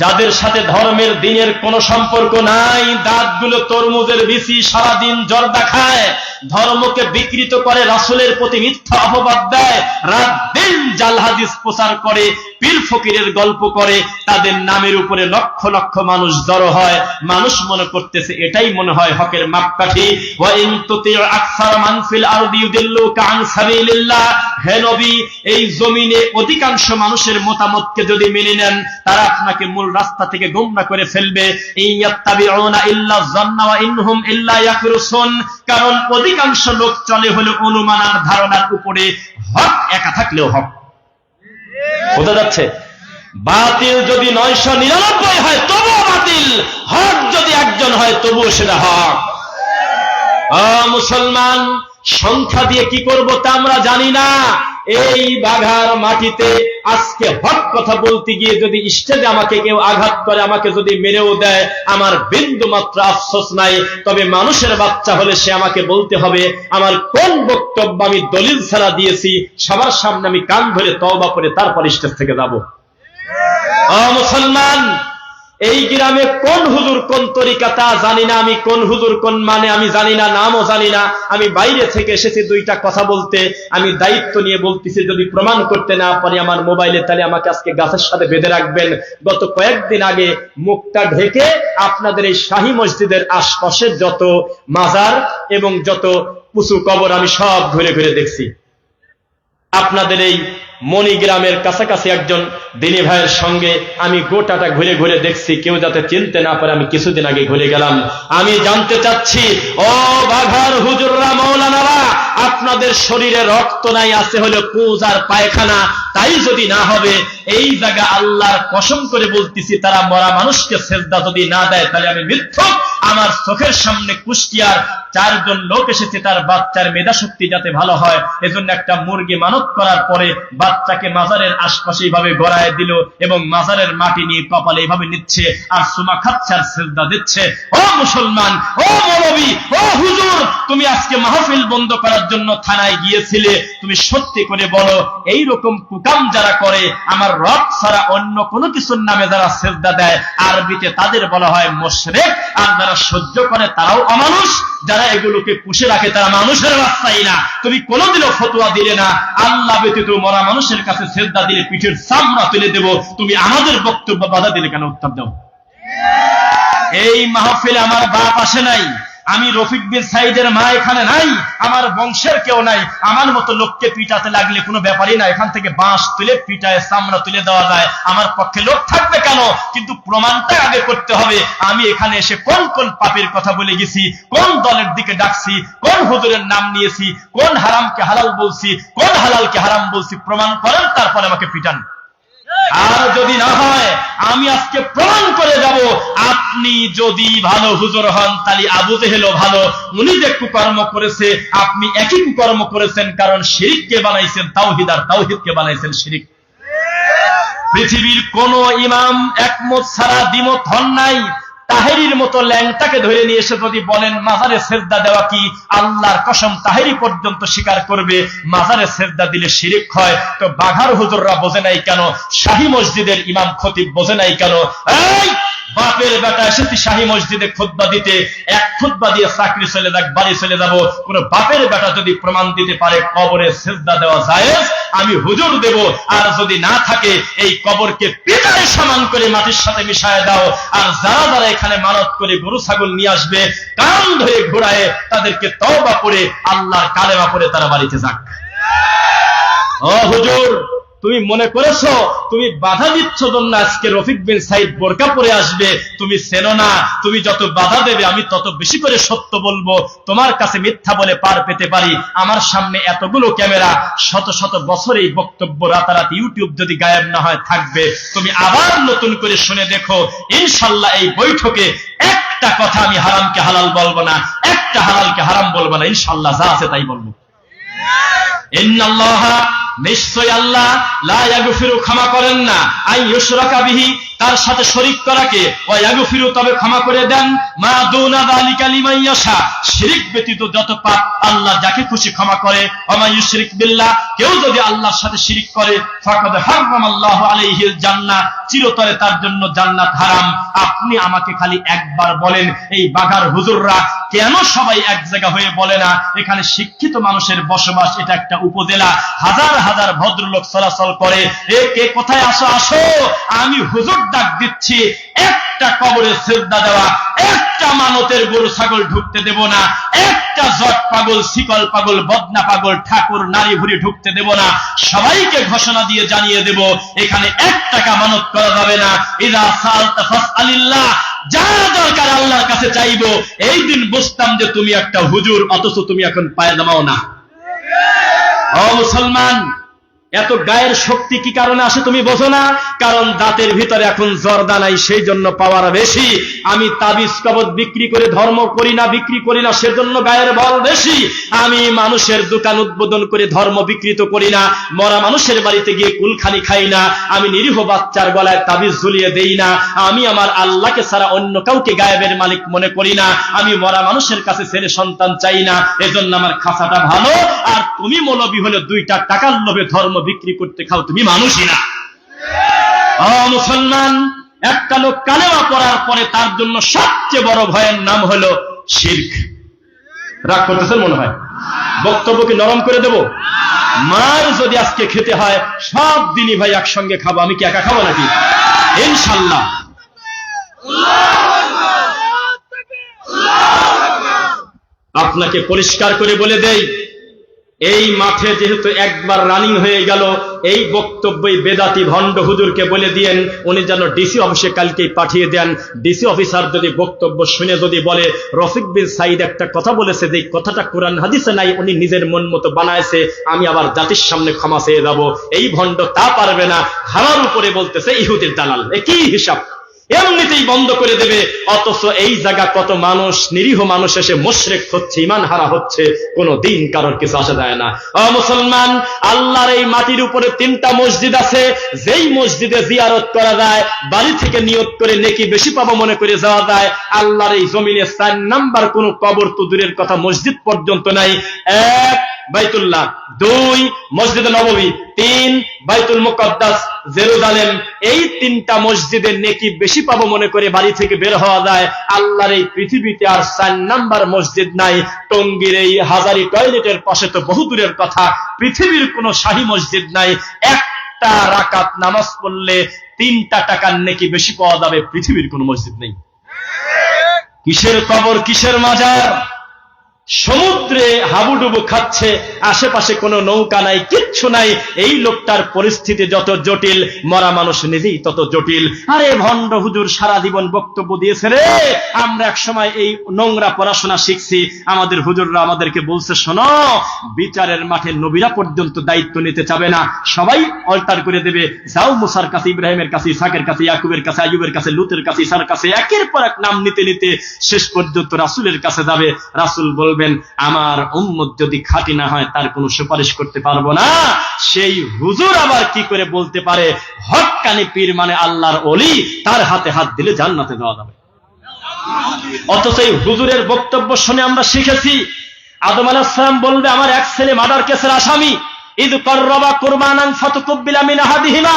যাদের সাথে ধর্মের দিনের কোনো সম্পর্ক নাই, দাঁতগুলো তরমুজের বিচি, সারাদিন জর্দা খায়, ধর্মকে বিকৃত করে, রাসূলের প্রতি মিথ্যা অপবাদ দেয়, রাত দিন জাল হাদিস প্রচার করে, পীর ফকিরের গল্প করে, তাদের নামের উপরে লক্ষ লক্ষ মানুষ জড়ো হয়। মানুষ মনে করতেছে এটাই মনে হয় হকের মাপকাঠি। ওয়া ইন তুতিউ আকসার মান ফিল আরদি ইউদিল্লুকা আন সাবিলিল্লাহ। হে নবী, এই জমিনে অধিকাংশ মানুষের মতামতকে যদি মেনে নেন তারা আপনাকে মূল রাস্তা থেকে গোমরাহ করে ফেলবে। ইয়াত্তাবিউনা ইল্লা যান্না ওয়া ইনহুম ইল্লা ইয়াখরুসুন। কারণ অধিকাংশ লোক চলে হলো অনুমান আর ধারণার উপরে। হক একা থাকলেও হক বোঝা যাচ্ছে। বাতিল যদি 999 হয় তবুও বাতিল, হক যদি একজন হয় তবুও সেটা হক। মুসলমান, সংখ্যা দিয়ে কি করব তা আমরা জানি না। এই বাঘার মাটিতে আজকে হক কথা বলতে গিয়ে যদি স্টেজে আমাকে কেউ আঘাত করে, আমাকে যদি মেরেও দেয়, আমার বিন্দু মাত্র আফসোস নাই। তবে মানুষের বাচ্চা হলে সে আমাকে বলতে হবে আমার কোন বক্তব্য আমি দলিল ছাড়া দিয়েছি, সবার সামনে আমি কান ধরে তওবা করে তারপর স্টেজ থেকে যাব। মুসলমান, এই গ্রামে কোন হুজুর কোন তরিকা তা জানি না, আমি কোন হুজুর কোন মানে আমি জানি না, নামও জানি না। আমি বাইরে থেকে এসেছি দুইটা কথা বলতে, আমি দায়িত্ব নিয়ে বলতেছি। যদি প্রমাণ করতে না পারি আমার মোবাইলে, তাহলে আমাকে আজকে গাছের সাথে বেঁধে রাখবেন। গত কয়েকদিন আগে মুখটা ঢেকে আপনাদের এই শাহী মসজিদের আশপাশের যত মাজার এবং যত উঁচু কবর আমি সব ঘুরে ঘুরে দেখছি। আপনাদের এই মণিগ্রামের কাছাকাছি একজন দিনী ভাইয়ের সঙ্গে আমি গোটাটা ঘুরে ঘুরে দেখছি, কেউ যাতে চিনতে না পারে। আমি কিছুদিন আগে ঘুরে গেলাম। আমি জানতে চাচ্ছি, ও বাঘার হুজুররা, মাওলানারা, আপনাদের শরীরে রক্ত নাই, আছে হলো কুজ আর পায়খানা। তাই যদি না হবে, এই জায়গা আল্লাহর কসম করে বলতেছি, তারা মরা মানুষকে সেজদা যদি না দেয় তাহলে আমি মিথ্যক। আমার চোখের সামনে কুষ্টিয়ার 4 জন লোক এসেছে, তার বাচ্চার মেধা শক্তি যাতে ভালো হয় এজন্য একটা মুরগি মানত করার পরে বাচ্চাকে মাজারের আশপাশে এইভাবে গড়ায় দিল এবং মাজারের মাটি নিয়ে কপালে এইভাবে নিচ্ছে আর সুমা খাচ্ছে আর সেজদা দিচ্ছে। ও মুসলমান, ও মৌলবী, ও হুজুর, তুমি আজকে মাহফিল বন্ধ করার জন্য থানায় গিয়েছিলে। তুমি সত্যি করে বলো, এই রকম কুকাম যারা করে, আমার রব ছাড়া অন্য কোনো কিছুর নামে যারা সেজদা দেয়, আরবিতে তাদের বলা হয় মুশরিক। আর যারা সহ্য করে তারাও অমানুষ। যারা এগুলোকে পুষে রাখে তারা মানুষের বাচ্চাই না। তুমি কোনোদিনও ফতোয়া দিলে না আল্লাহ ব্যতীত মরা মানুষের কাছে সেজদা দিলে পিঠের চামড়া তুলে দেব। তুমি আমাদের বক্তব্য বাধা দিলে কেন? উত্তর দাও। এই মাহফিলে আমার বাপ আসে নাই, আমি রফিক বিন সাইদের মা এখানে নাই, আমার বংশের কেউ নাই। আমার মতো লোককে পিটাতে লাগলে কোনো ব্যাপারই না, এখান থেকে বাঁশ তুলে পিটায় চামড়া তুলে দেওয়া যায়। আমার পক্ষে লোক থাকবে কেন? কিন্তু প্রমাণটা আগে করতে হবে। আমি এখানে এসে কোন কোন পাপের কথা বলে গেছি, কোন দলের দিকে ডাকছি, কোন হুজুরের নাম নিয়েছি, কোন হারামকে হালাল বলছি, কোন হালালকে হারাম বলছি, প্রমাণ করেন, তারপরে আমাকে পিটান। আর যদি না হয়, আমি আজকে প্রমাণ করে যাব আপনি যদি ভালো হুজুর হন তাহলে আবু জেহেলও ভালো। উনি যে কুকর্ম করেছে আপনি একই কুকর্ম করেছেন, কারণ শিরিককে বানাইছেন তাওহীদ আর তাওহীদকে বানাইছেন শিরিক। পৃথিবীর কোন ইমাম একমত ছাড়া দ্বিমত হন নাই। তাহেরির মতো ল্যাংটাকে ধরে নিয়ে এসে যদি বলেন মাজারে সেজদা দেওয়া কি, আল্লাহর কসম তাহেরি পর্যন্ত স্বীকার করবে মাজারে সেজদা দিলে শিরিক হয়। তো বাঘার হুজুররা বোঝে নাই কেন? শাহী মসজিদের ইমাম খতিব বোঝে নাই কেন? এই বাপের বেটা এসেছি শাহী মসজিদে খুতবা দিতে, এক খুতবা দিয়ে চাকরি চলে যাক, বাড়ি চলে যাব। কোন বাপের বেটা যদি প্রমাণ দিতে পারে কবরে সিজদা দেওয়া জায়েজ, আমি হুজুর দেব। আর যদি না থাকে এই কবরকে পিতার সমান করে মাটির সাথে মিশায় দাও। আর যারা যারা এখানে মানত করে গরু ছাগল নিয়ে আসবে, কান ধরে ঘোরায় তাদেরকে তওবা করে আল্লাহর কালেমা পড়ে তারা বাড়িতে যাক। ও হুজুর, তুমি মনে করেছো তুমি বাধা দিচ্ছ জন্য আজকে রফিক বিন সাইদ বোরকা পরে আসবে? তুমি চেনো না, তুমি যত বাধা দেবে আমি তত বেশি করে সত্য বলবো। তোমার কাছে মিথ্যা বলে পার পেতে পারি। আমার সামনে এতগুলো ক্যামেরা, শত শত বছর এই বক্তব্য রাতারাতি ইউটিউব যদি গায়েব না হয় থাকবে। তুমি আবার নতুন করে শুনে দেখো, ইনশাল্লাহ এই বৈঠকে একটা কথা আমি হারামকে হালাল বলবো না, একটা হালালকে হারাম বলবো না, ইনশাল্লাহ যা আছে তাই বলবো। ইন্নাল্লাহা, নিশ্চয় আল্লাহ, লা ইয়াগফিরু, ক্ষমা করেন না, আই ইউশরাকা বিহি, তার সাথে শরীক করাকে, ওয়া ইয়াগফিরু, তবে ক্ষমা করে দেন, মা দুনা যালিকা লিমান ইয়াশা, শিরক ব্যতীত যত পাপ আল্লাহ যাকে খুশি ক্ষমা করে। ওয়া মা ইউশরিক বিল্লাহ, কেউ যদি আল্লাহর সাথে শিরক করে, ফাকাদ হারামাল্লাহু আলাইহিল জান্নাহ, চিরতরে তার জন্য জান্নাত হারাম। আপনি আমাকে খালি একবার বলেন, এই বাঘার হুজুররা কেন সবাই এক জায়গা হয়ে বলে না এখানে শিক্ষিত মানুষের বসবাস, এটা একটা উপজেলা, হাজার হাজার ভদ্রলোক চলাচল করে, এ কে কোথায় আসো আসো, আমি হুজুর ডাক দিচ্ছি, একটা কবরে সিজদা দেওয়া, একটা মানতের গরু ছাগল ঢুকতে দেব না, একটা জট পাগল, শিকল পাগল, বদনা পাগল, ঠাকুর নারী ভুরি ঢুকতে দেব না। সবাইকে ঘোষণা দিয়ে জানিয়ে দেব এখানে 1 টাকা মানত করা যাবে না। ইযা সাআলতা ফাসআলিল্লাহ, যা দরকার আল্লাহর কাছে চাইবো। এই দিন বুঝতাম যে তুমি একটা হুজুর, অথচ তুমি এখন পায়জামাও না। ও মুসলমান, এত গায়ের শক্তি কি কারণে আসে তুমি বোঝো না? কারণ দাঁতের ভিতরে এখন জর্দা নাই, সেই জন্য পাওয়ার বেশি। আমি তাবিজ কবজ বিক্রি করে ধর্ম করি না, বিক্রি করি না, সেজন্য গায়ের বল বেশি। আমি মানুষের দোকান উদ্বোধন করে ধর্ম বিকৃত করি না, মরা মানুষের বাড়িতে গিয়ে কুলখানি খাই না, আমি নিরীহ বাচ্চার গলায় তাবিজ ঝুলিয়ে দেই না, আমি আমার আল্লাহকে ছাড়া অন্য কাউকে গায়েবের মালিক মনে করি না, আমি মরা মানুষের কাছে ছেলে সন্তান চাই না, এজন্য আমার খাসাটা ভালো। আর তুমি মৌলবি হলে 2টা টাকার লোভে ধর্ম বিক্রি করতে খাও, তুমি মানুষই না। ও মুসলমান, একটা লোক কালেমা পড়ার পরে তার জন্য সবচেয়ে বড় ভয়ের নাম হলো শিরক। রাগ করতেছেন মনে হয়? বক্তব্য কি নরম করে দেব? মার যদি আজকে খেতে হয় সব দিনই ভাই একসঙ্গে খাবো, আমি কি একা খাবো নাকি? ইনশাল্লাহ। আপনাকে পরিষ্কার করে বলে দেই, এই মাঠে যেহেতু একবার রানিং হয়ে গেল, এই বক্তব্যই বেদাতি ভণ্ড হুজুরকে বলে দিয়েন উনি যেন ডিসি অফিসে কালকেই পাঠিয়ে দেন। ডিসি অফিসার যদি বক্তব্য শুনে যদি বলে রফিক বিন সাইদ একটা কথা বলেছে, যে কথাটা কোরআন হাদিসে নাই, উনি নিজের মন মতো বানায়ছে, আমি আবার জাতির সামনে ক্ষমা চেয়ে যাব, এই ভণ্ড তা পারবে না। হারার উপরে বলতেছে ইহুদির দালাল, একই হিসাব, এমনিতেই বন্ধ করে দেবে। অথচ এই জায়গা কত মানুষ, নিরীহ মানুষ এসে মুশরিক হচ্ছে, ঈমান হারা হচ্ছে, কোন দিন কারোর কিছু আসা যায় না। ও মুসলমান, আল্লাহর এই মাটির উপরে 3টা মসজিদ আছে, যেই মসজিদে জিয়ারত করা যায়, বাড়ি থেকে নিয়ত করে নেকি বেশি পাবো মনে করে যাওয়া যায়। আল্লাহর এই জমিনে 4 নাম্বার কোন কবর তো দূরের কথা, মসজিদ পর্যন্ত নাই। 1 বাইতুল্লাহ, 2 মসজিদে নববী, 3 বাইতুল মুকদ্দাস জেরুজালেম। এই 3টা মসজিদে নেকি বেশি পাবো মনে করে বাড়ি থেকে বের হওয়া যায়। আল্লাহর এই পৃথিবীতে আর 4 নাম্বার মসজিদ নাই। টঙ্গীর এই হাজারি টয়লেটের পাশে তো বহু দূরের কথা, পৃথিবীর কোনো শাহী মসজিদ নাই। একটা রাকাত নামাজ পড়লে 3টা টাকার নেকি বেশি পাওয়া যাবে, পৃথিবীর কোনো মসজিদ নেই। কিসের কবর, কিসের মাজার? সমুদ্রে হাবুডুবু খাচ্ছে, আশেপাশে কোনো নৌকা নাই, কিচ্ছু নাই। এই লোকটার পরিস্থিতি যত জটিল, মরা মানুষ নিজেই তত জটিল। আরে ভণ্ড হুজুর সারা জীবন বক্তব্য দিয়েছে রে, আমরা এক সময় এই নোংরা পড়াশোনা শিখছি, আমাদের হুজুররা আমাদেরকে বলছে, শোনো, বিচারের মাঠে নবীরা পর্যন্ত দায়িত্ব নিতে চাবে না, সবাই অল্টার করে দেবে, যাও মুসার কাছে, ইব্রাহিমের কাছে, ইসহাকের কাছে, ইয়াকুবের কাছে, আইয়ুবের কাছে, লুতের কাছে, ঈসার কাছে, একের পর এক নাম নিতে নিতে শেষ পর্যন্ত রাসূলের কাছে যাবে। রাসূল বলবেন, আমার উম্মত যদি খাঁটি না হয় তার কোনো সুপারিশ করতে পারবো না। সেই হুজুর আবার কি করে বলতে পারে হক্কানি পীর মানে আল্লাহর ওলি, তার হাতে হাত দিলে জান্নাতে যাওয়া যাবে? অথচ এই হুজুরের বক্তব্য শুনে আমরা শিখেছি আদম আলাইহিস সালাম বলবে, আমার এক ছেলে মার্ডার কেসের আসামি, ইদ করবা কুরবানান ফাতুকুব্বিলা মিন আহাদিহিমা,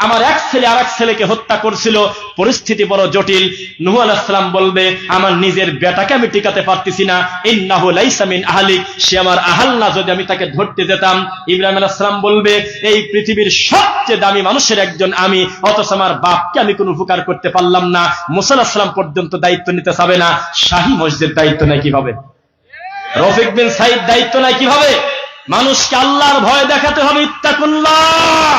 আমার এক ছেলে আর এক ছেলেকে হত্যা করছিল, পরিস্থিতি বড় জটিল। নূহ আলাইহিস সালাম বলবে, আমার নিজের বেটাকে আমি টিকাতে পারতেছি না, ইন্নাহু লাইসা মিন আহলিক, সে আমার আহাল না, যদি আমি তাকে ধরতে যেতাম। ইব্রাহিম আলাইহিস সালাম বলবে, এই পৃথিবীর সবচেয়ে দামি মানুষের একজন আমি, অথচ আমার বাপকে আমি কোনো উপকার করতে পারলাম না। মুসা আলাইহিস সালাম পর্যন্ত দায়িত্ব নিতে চাবে না, শাহী মসজিদ দায়িত্ব নেয় কিভাবে? রফিক বিন সাইদ দায়িত্ব নেয় কিভাবে? মানুষকে আল্লাহর ভয় দেখাতে হবে। ইত্তাকুল্লাহ,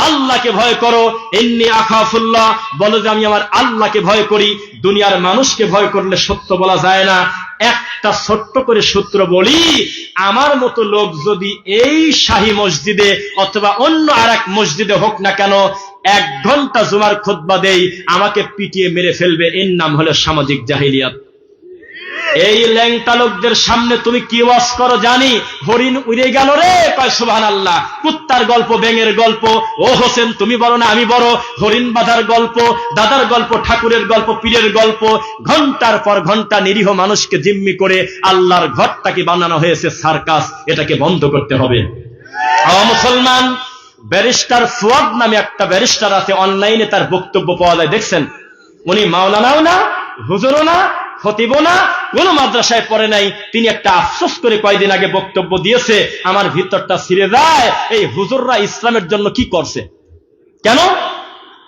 আল্লাহকে ভয় করো। ইন্নী আখাফুল্লাহ, বলো যে আমি আমার আল্লাহকে ভয় করি। দুনিয়ার মানুষকে ভয় করলে সত্য বলা যায় না। একটা ছোট্ট করে সূত্র বলি, আমার মতো লোক যদি এই শাহী মসজিদে অথবা অন্য আর এক মসজিদে হোক না কেন 1 ঘন্টা জুমার খুতবা দেই, আমাকে পিটিয়ে মেরে ফেলবে। এর নাম হলো সামাজিক জাহিলিয়াত। এই ল্যাংটা লোকদের সামনে তুমি কি ওয়াজ করো জানি? হরিণ উড়ে গেল রে, কয় সুবহানাল্লাহ। কুত্তার গল্প, ব্যাঙের গল্প, ও হোসেন তুমি বড় না আমি বড়, হরিণ বাঁধার গল্প, দাদার গল্প, ঠাকুরের গল্প, পীরের গল্প। ঘন্টার পর ঘন্টা নিরীহ মানুষকে জিম্মি করে আল্লাহর ঘরটাকে বানানো হয়েছে সার্কাস। এটাকে বন্ধ করতে হবে। মুসলমান, ব্যারিস্টার ফুয়াদ নামে একটা ব্যারিস্টার আছে, অনলাইনে তার বক্তব্য পাওয়া যায়, দেখছেন? উনি মাওলানাও না, হুজুরও না, খতিবও না, কোন মাদ্রাসায় পড়ে নাই। তিনি একটা আফসোস করে কয়েকদিন আগে বক্তব্য দিয়েছে, আমার ভিতরটা ছিঁড়ে যায়। এই হুজুররা ইসলামের জন্য কি করছে? কেন?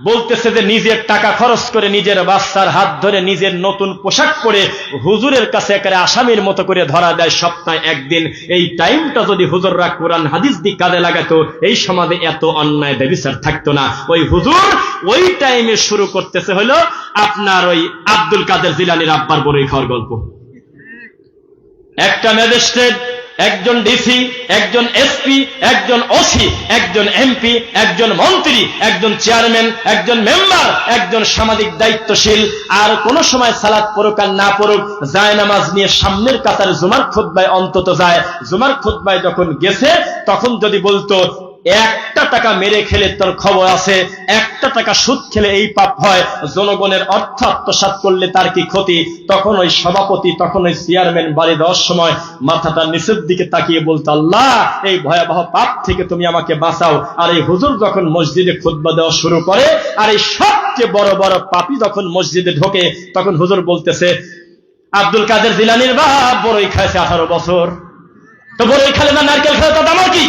বলতেছে যে নিজের টাকা খরচ করে, নিজের বাচ্চার হাত ধরে, নিজের নতুন পোশাক পরে হুজুরের কাছে একেবারে আসামির মতো করে ধরা দেয় সপ্তাহে একদিন। এই টাইমটা যদি হুজুররা কোরআন হাদিস দিয়ে কাজে লাগাতো, এই সমাজে এত অন্যায় ব্যভিচার থাকতো না। ওই হুজুর ওই টাইমে শুরু করতেছে হলো আপনার ওই আব্দুল কাদের জিলানীর আব্বার বড়ই খাওয়ার গল্প। একটা ম্যাজিস্ট্রেট, একজন ডিসি, একজন এসপি, একজন ওসি, একজন এমপি, একজন মন্ত্রী, একজন চেয়ারম্যান, একজন মেম্বার, একজন সামাজিক দায়িত্বশীল, আর কোন সময় সালাত পড়ুক আর না পড়ুক, জায়নামাজ নিয়ে সামনের কাতারে জুমার খুতবায় অন্তত যায়। জুমার খুতবায় যখন গেছে, তখন যদি বলতো 1 টাকা মেরে খেলে তোর খবর আছে, 1 টাকা সুদ খেলে এই পাপ হয়, জনগণের অর্থ আত্মসাৎ করলে তার কি ক্ষতি, তখন ওই সভাপতি, তখন ওই চেয়ারম্যান বাড়ি দেওয়ার সময় মাথাটা নিচের দিকে তাকিয়ে বলতো, আল্লাহ এই ভয়াবহ পাপ থেকে তুমি আমাকে বাঁচাও। আর এই হুজুর যখন মসজিদে খুতবা দেওয়া শুরু করে, আর এই সবচেয়ে বড় বড় পাপী যখন মসজিদে ঢোকে, তখন হুজুর বলতেছে, আব্দুল কাদের জিলানীর বাপ বড়ই খাইছে 18 বছর, তো বড়ই খেলে না নারকেল খেলে তো দাম কি?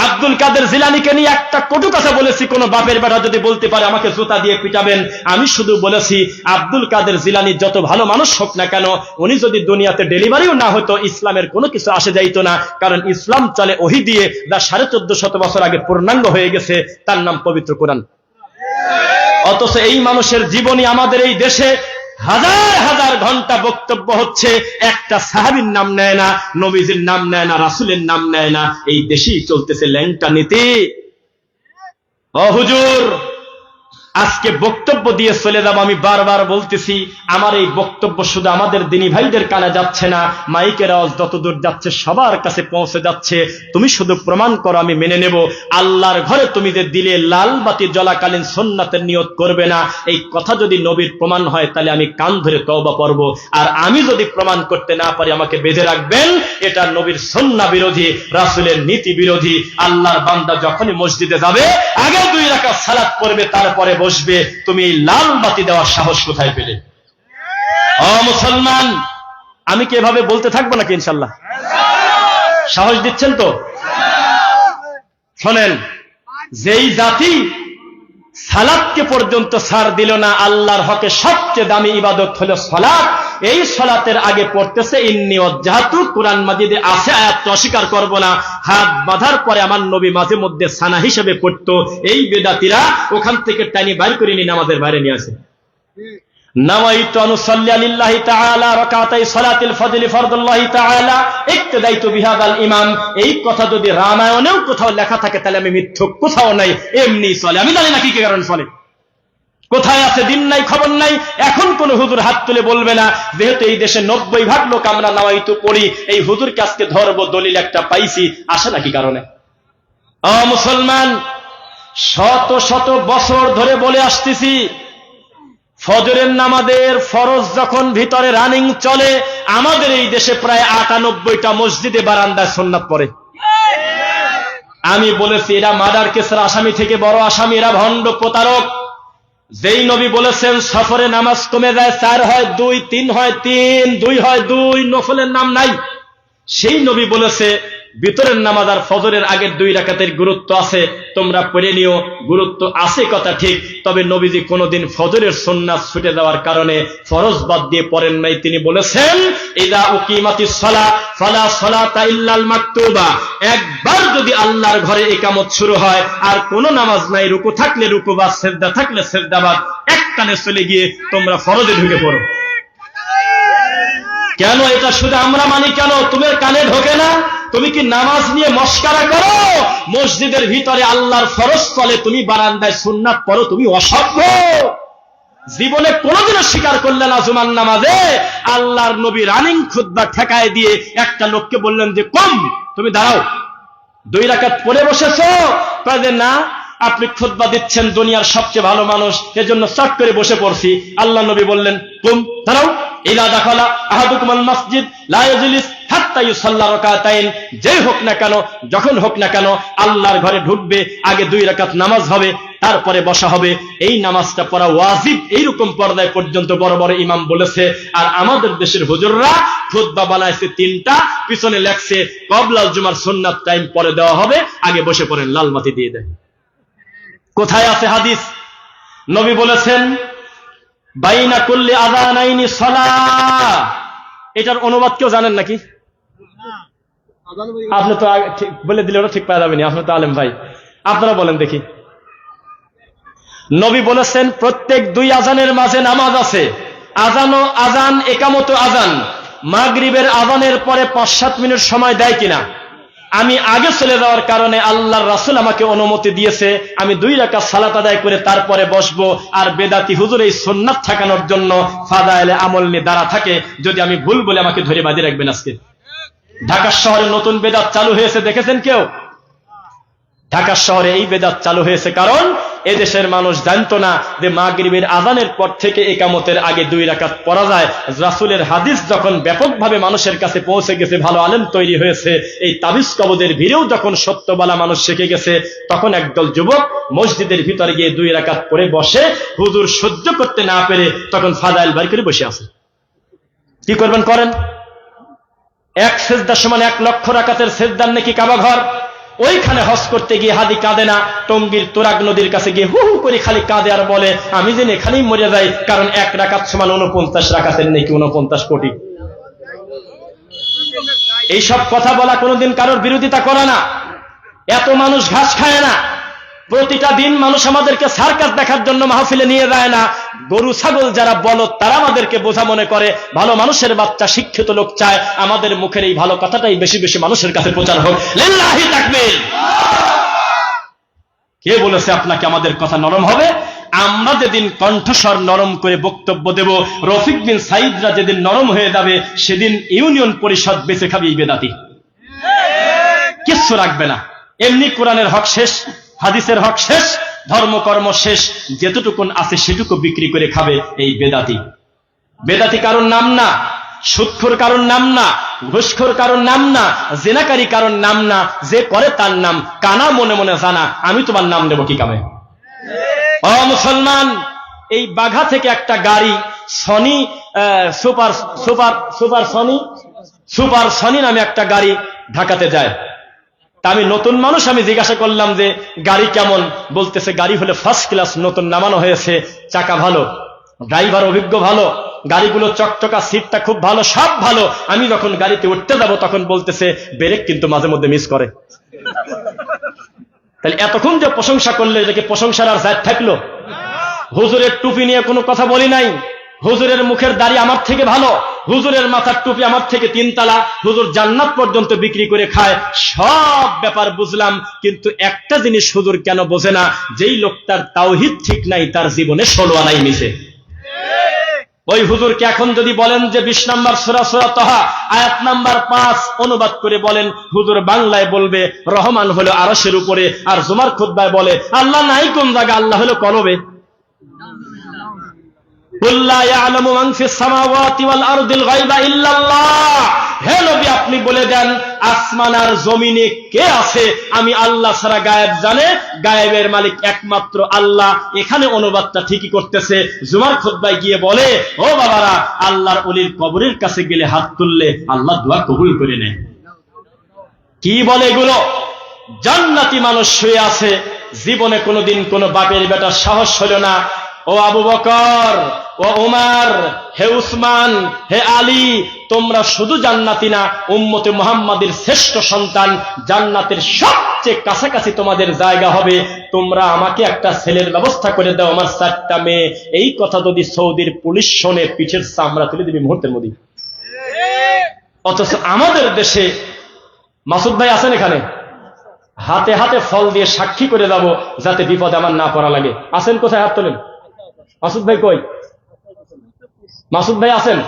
আব্দুল কাদের জিলানীকে নিয়ে একটা কটু কথা বলেছি, কোন বাপের বেটা যদি বলতে পারে আমাকে জুতা দিয়ে পিটাবেন। আমি শুধু বলেছি, আব্দুল কাদের জিলানী যত ভালো মানুষ হোক না কেন, উনি যদি দুনিয়াতে ডেলিভারিও না হতো, ইসলামের কোনো কিছু আসে যাইতো না। কারণ ইসলাম চলে ওহী দিয়ে, যা 1450 বছর আগে পূর্ণাঙ্গ হয়ে গেছে, তার নাম পবিত্র কোরআন। অথচ এই মানুষের জীবনী আমাদের এই দেশে হাজার হাজার ঘন্টা বক্তব্য হচ্ছে, একটা সাহাবীর নাম নেয় না, নবীজির নাম নেয় না, রাসূলের নাম নেয় না। এই দেশেই চলতেছে ল্যাংটা নীতি। ও হুজুর, আজকে বক্তব্য দিয়ে চলে যাব। আমি বারবার বলতেছি, আমার এই বক্তব্য শুধু আমাদের দিনী ভাইদের কানে যাচ্ছে না, মাইকের আওয়াজ যতদূর যাচ্ছে সবার কাছে পৌঁছে যাচ্ছে। তুমি শুধু প্রমাণ করো, আমি মেনে নেব। আল্লাহর ঘরে তুমি যে দিলে লাল বাতি জ্বলাকালীন সুন্নাতের নিয়ত করবে না, এই কথা যদি নবীর প্রমাণ হয়, তাহলে আমি কান ধরে তওবা করব। আর আমি যদি প্রমাণ করতে না পারি, আমাকে বেঁধে রাখবেন। এটা নবীর সুন্নাহ বিরোধী, রাসূলের নীতি বিরোধী। আল্লাহর বান্দা যখনই মসজিদে যাবে, আগে 2 রাকাত সালাত পড়বে, তারপরে বসবে। তুমি এই লাল বাতি দেওয়ার সাহস কোথায় পেলে? ও মুসলমান, আমি কি এভাবে বলতে থাকবো নাকি? ইনশাল্লাহ সাহস দিচ্ছেন তো? শোনেন, যেই জাতি সালাতকে পর্যন্ত ছাড় দিল না, আল্লাহর হকে সবচেয়ে দামি ইবাদত হলো সালাত, এই সালাতের আগে পড়তেছে ইন্নী ওয়াজ্জাহতু, কোরআন মাজিদে আছে, আয়াতটা অস্বীকার করব না। হাত বাঁধার পরে আমার নবী মাঝে মধ্যে সানা হিসেবে পড়তো। এই বেদাতীরা ওখান থেকে টানি বাইর করে নিয়ে নামাজের বাইরে নিয়ে আসে। নাওয়াইতু আন উসাল্লি লিল্লাহি তাআলা রাকাতাই সালাতিল ফজলি ফরদুল্লাহি তাআলা ইক্তাদাইতু বিহাদাল ইমাম। এই কথা যদি রামায়ণেও কোথাও লেখা থাকে, তাহলে আমি মিথ্যুক, কোথাও নাই, এমনি চলে। আমি জানি না কি কারণ চলে, কোথায় আছে দিন নাই, খবর নাই। এখন কোন হুজুর হাত তুলে বলবে না, যেহেতু এই দেশে 90% লোক আমরা নাওয়াইতু পড়ি, এই হুজুরকে আজকে ধরবো, দলিল একটা পাইছি, আসে নাকি কারণে? মুসলমান, শত শত বছর ধরে বলে আসতেছি, ফজরের নামাজের ফরজ যখন ভিতরে রানিং চলে, আমাদের এই দেশে প্রায় 98টা মসজিদে বারান্দায় সুন্নাত পড়ে। আমি বলেছি এরা মার্ডার কেসের আসামি থেকে বড় আসামি, এরা ভণ্ড প্রতারক। যেই নবী বলেছেন সফরে নামাজ কমে যায়, 4 হয় 2, 3 হয় 3, 2 হয় 2, নফলের নাম নাই। সেই নবী বলেছে ভিতরের নামাজ আর ফজরের আগের 2 রাকাতের গুরুত্ব আছে, তোমরা পড়ে নিও। গুরুত্ব আছে কথা ঠিক, তবে নবীজি কোনদিন ফজরের সুন্নাত ছুটে যাওয়ার কারণে ফরজ বাদ দিয়ে পড়েন নাই। তিনি বলেছেন ইযা উকিমাতিস সালাত ফালা সালাতা ইল্লাল মাকতুবা, একবার যদি আল্লাহর ঘরে ইকামত শুরু হয় আর কোন নামাজ নাই, রুকু থাকলে রুকু বাদ, সিজদা থাকলে সিজদা বাদ, একটানে চলে গিয়ে তোমরা ফরজে ঢুকে পড়ো। কেন এটা শুধু আমরা মানি কেন? তোমার কানে ঢোকে না? তুমি কি নামাজ নিয়ে মস্কারা করো? মসজিদের ভিতরে আল্লাহর ফরজ চলে, তুমি বারান্দায় সুন্নাত পড়ো, তুমি অসভ্য। জীবনে কোনোদিনও স্বীকার করলে না জুমার নামাজে আল্লাহর নবী রানিং খুতবা ঠেকায় দিয়ে একটা লোককে বললেন যে কম, তুমি দাঁড়াও, 2 রাকাত পড়ে বসেছো। কাজে না, আপনি খুতবা দিচ্ছেন, দুনিয়ার সবচেয়ে ভালো মানুষ, এজন্য চট করে বসে পড়ছি। আল্লাহ নবী বললেন কুম, দাঁড়াও। ইলা দাখালা আহাদুকুমুল মসজিদ লা ইয়াজলিস হাত্তা ইউসাল্লা রাকাতাইন, যেই হোক না কেন, যখন হোক না কেন, আল্লাহর ঘরে ঢুকবে, আগে 2 রাকাত নামাজ হবে, তারপরে বসা হবে। এই নামাজটা পড়া ওয়াজিব, এইরকম পর্দায় পর্যন্ত বড় বড় ইমাম বলেছে। আর আমাদের দেশের হুজুররা খুতবা বানাইছে 3টা, পিছনে লেখছে কবলাল জুমার সুন্নাত টাইম পরে দেওয়া হবে, আগে বসে পড়েন, লাল বাতি দিয়ে দেয়। কোথায় আছে হাদিস? নবী বলেছেন বাইনা কুল্লি আযানাইনি সালাহ। এটার অনুবাদ কেউ জানেন নাকি? আপনি তো ঠিক বলে দিলে ওরা ঠিক পাওয়া যাবে না, আপনি তো আলেম ভাই, আপনারা বলেন দেখি। নবী বলেছেন প্রত্যেক 2 আজানের মাঝে নামাজ আছে। আজানও আজান, একামতো আজান। মাগরিবের আজানের পরে 5-7 মিনিট সময় দেয় কিনা? আমি আগে চলে যাওয়ার কারণে আল্লাহর রাসূল আমাকে অনুমতি দিয়েছে, আমি 2 রাকাত সালাত আদায় করে তারপরে বসবো। আর বেদাতি হুজুর এই সুন্নাত ঠেকানোর জন্য ফাদায়েলে আমল নিয়ে দাঁড়া থাকে। যদি আমি ভুল বলে আমাকে ধরে বাঁধিয়ে রাখবেন। আজকে ঢাকা শহরে নতুন বেদাত চালু হয়েছে, দেখেছেন কেউ? ঢাকা শহরে এই বেদাত চালু হয়েছে কারণ এদেশের মানুষ জানতো না যে মাগরিবের আজানের পর থেকে ইকামতের আগে 2 রাকাত পড়া যায়। রাসূলের হাদিস যখন ব্যাপকভাবে মানুষের কাছে পৌঁছে গেছে, ভালো আলেম তৈরি হয়েছে, এই তাবিজ কবজের ভিড়েও যখন সত্যবালা মানুষ শিখে গেছে, তখন একদল যুবক মসজিদের ভিতরে গিয়ে 2 রাকাত পড়ে বসে, হুজুর সহ্য করতে না পেরে তখন ফাদাইল বাড়ি করে বসে আছে। কি করবেন করেন? 1 সিজদার সমান 1 লক্ষ রাকাতের সিজদার নাকি কাবা ঘর। ওইখানে হজ করতে গিয়ে হাদি কাঁদে না, টঙ্গীর তুরাগ নদীর কাছে গিয়ে হু হু করে খালি কাঁদে আর বলে আমি যেন এখানেই মরে যাই, কারণ 1 রাকাত সমান 49 রাকাতের নাকি 49 কোটি। এইসব কথা বলা কোনোদিন কারোর বিরোধিতা করে না। এত মানুষ ঘাস খায় না। প্রতিটা দিন মানুষ আমাদেরকে সার্কাস দেখার জন্য মাহফিলে নিয়ে যায় না। গরু ছাগল যারা বলদ তারা আমাদেরকে বোঝা মনে করে। ভালো মানুষের বাচ্চা, শিক্ষিত লোক চায় আমাদের মুখের এই ভালো কথাটাই বেশি বেশি মানুষের কাছে প্রচার হোক। লিল্লাহি তাকবীর। কে বলেছে আপনাকে আমাদের কথা নরম হবে? আমরা যেদিন কণ্ঠস্বর নরম করে বক্তব্য দেব, রফিক বিন সাইদরা যেদিন নরম হয়ে যাবে, সেদিন ইউনিয়ন পরিষদ বেঁচে খাবে এই বেদাতি, কিচ্ছু রাখবে না। এমনি কোরআনের হক শেষ, হাদিসের হক শেষ, ধর্মকর্ম শেষ, যেটুকুন আছে সেটুকু বিক্রি করে খাবে এই বেদাতি। বেদাতি কারণ নাম না, সুদখোর কারণ নাম না, ঘুষখোর কারণ নাম না, জিনাকারী কারণ নাম না, যে করে তার নাম। কানা মনে মনে জানা, আমি তোমার নাম দেব কি কামে? ও মুসলমান, এই বাঘা থেকে একটা গাড়ি সনি সুপার সনি নামে একটা গাড়ি ঢাকাতে যায়। তা আমি নতুন মানুষ, আমি জিজ্ঞাসা করলাম যে গাড়ি কেমন? বলতেছে গাড়ি হলে ফার্স্ট ক্লাস, নতুন নামানো হয়েছে, চাকা ভালো, ড্রাইভার অভিজ্ঞ ভালো, গাড়িগুলো চকচকা, সিটটা খুব ভালো, সব ভালো। আমি যখন গাড়িতে উঠতে যাব তখন বলতেছে ব্রেক কিন্তু মাঝে মধ্যে মিস করে। তাহলে এতক্ষণ যে প্রশংসা করলে, এটাকে প্রশংসার আর জাত থাকলো? হুজুরের টুপি নিয়ে কোনো কথা বলি নাই। হুজুরের মুখের দাড়ি আমার থেকে ভালো, হুজুরের মাথার টুপি আমার থেকে 3 তালা, হুজুর জান্নাত পর্যন্ত বিক্রি করে খায়। সব ব্যাপার বুঝলাম, কিন্তু একটা জিনিস হুজুর কেন বোঝে না? যেই লোকটার তাওহীদ ঠিক নাই, তার জীবনে 16 আনাই মিছে। ওই হুজুরকে এখন যদি বলেন যে 20 নম্বর সূরা সূরা তাহা আয়াত নাম্বার 5 অনুবাদ করে বলেন, হুজুর বাংলায় বলবে রহমান হলো আরশের উপরে, আর জুমার খুতবায় বলে আল্লাহ নাই কোন জায়গা, আল্লাহ হলো কলবে। হে নবী, আপনি আপনি বলে দেন আসমান আর জমিনে কে আছে? আমি আল্লাহ ছাড়া গায়েব জানে, গায়েবের মালিক একমাত্র আল্লাহ। এখানে অনুবাদটা ঠিকই করতেছে। জুমার খুতবায় গিয়ে বলে, ও বাবারা, আল্লাহর ওলির কবরের কাছে গেলে হাত তুললে আল্লাহ দোয়া কবুল করে নেয়। কি বলে এগুলো? জান্নাতি মানুষ শুয়ে আছে, জীবনে কোনোদিন কোনো বাপের বেটার সাহস হলো না। ও আবু বকর, ও উমার, হে উসমান, হে আলী, তোমরা শুধু জান্নাতি না, উম্মতে মুহাম্মাদের শ্রেষ্ঠ সন্তান, জান্নাতের সবচেয়ে কাছাকাছি তোমাদের জায়গা হবে। তোমরা আমাকে একটা ছেলের ব্যবস্থা করে দাও, আমার 4টা মেয়ে। এই কথা যদি সৌদির পুলিশ শোনে, পিঠের চামড়া তুলে দিবি মুহূর্তের মধ্যে। অথচ আমাদের দেশে, মাসুদ ভাই আছেন এখানে, হাতে হাতে ফল দিয়ে সাক্ষী করে যাব যাতে বিপদে আমার না পড়া লাগে। আছেন কোথায়? হাত তোলেন। মাসুদ ভাই কই? মাসুদ ভাই আছেন?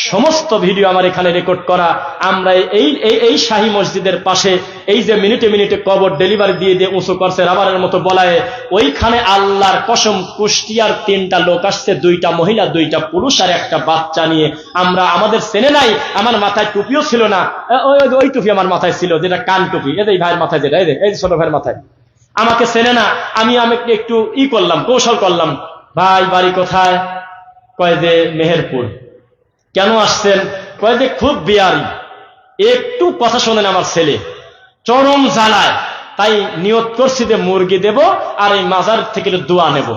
সমস্ত ভিডিও আমার এখানে রেকর্ড করা। আমরা এই শাহী মসজিদের পাশে এই যে মিনিটে মিনিটে কবর ডেলিভারি দিয়ে দিয়ে উঁচু করছে রাবারের মতো বলায়, ওইখানে আল্লাহর কসম কুষ্টিয়ার 3টা লোক আসছে, 2টা মহিলা 2টা পুরুষ আর একটা বাচ্চা নিয়ে। আমরা আমাদের চেনে নাই, আমার মাথায় টুপিও ছিল না। ওই টুপি আমার মাথায় ছিল, যেটা কান টুপি, এই ভাইয়ের মাথায়, যেটা এই ছোট ভাইয়ের মাথায়। আমাকে চেনে না। আমি একটু করলাম, কৌশল করলাম, ভাই বাড়ি কোথায়? কয় যে মেহেরপুর। কেন আসছেন? কয় যে খুব বিয়ারি, একটু কথা শোনেন আমার ছেলে, চরম জ্বালায়, তাই নিয়ত করছি যে মুরগি দেব আর এই মাজার থেকে দোয়া নেব।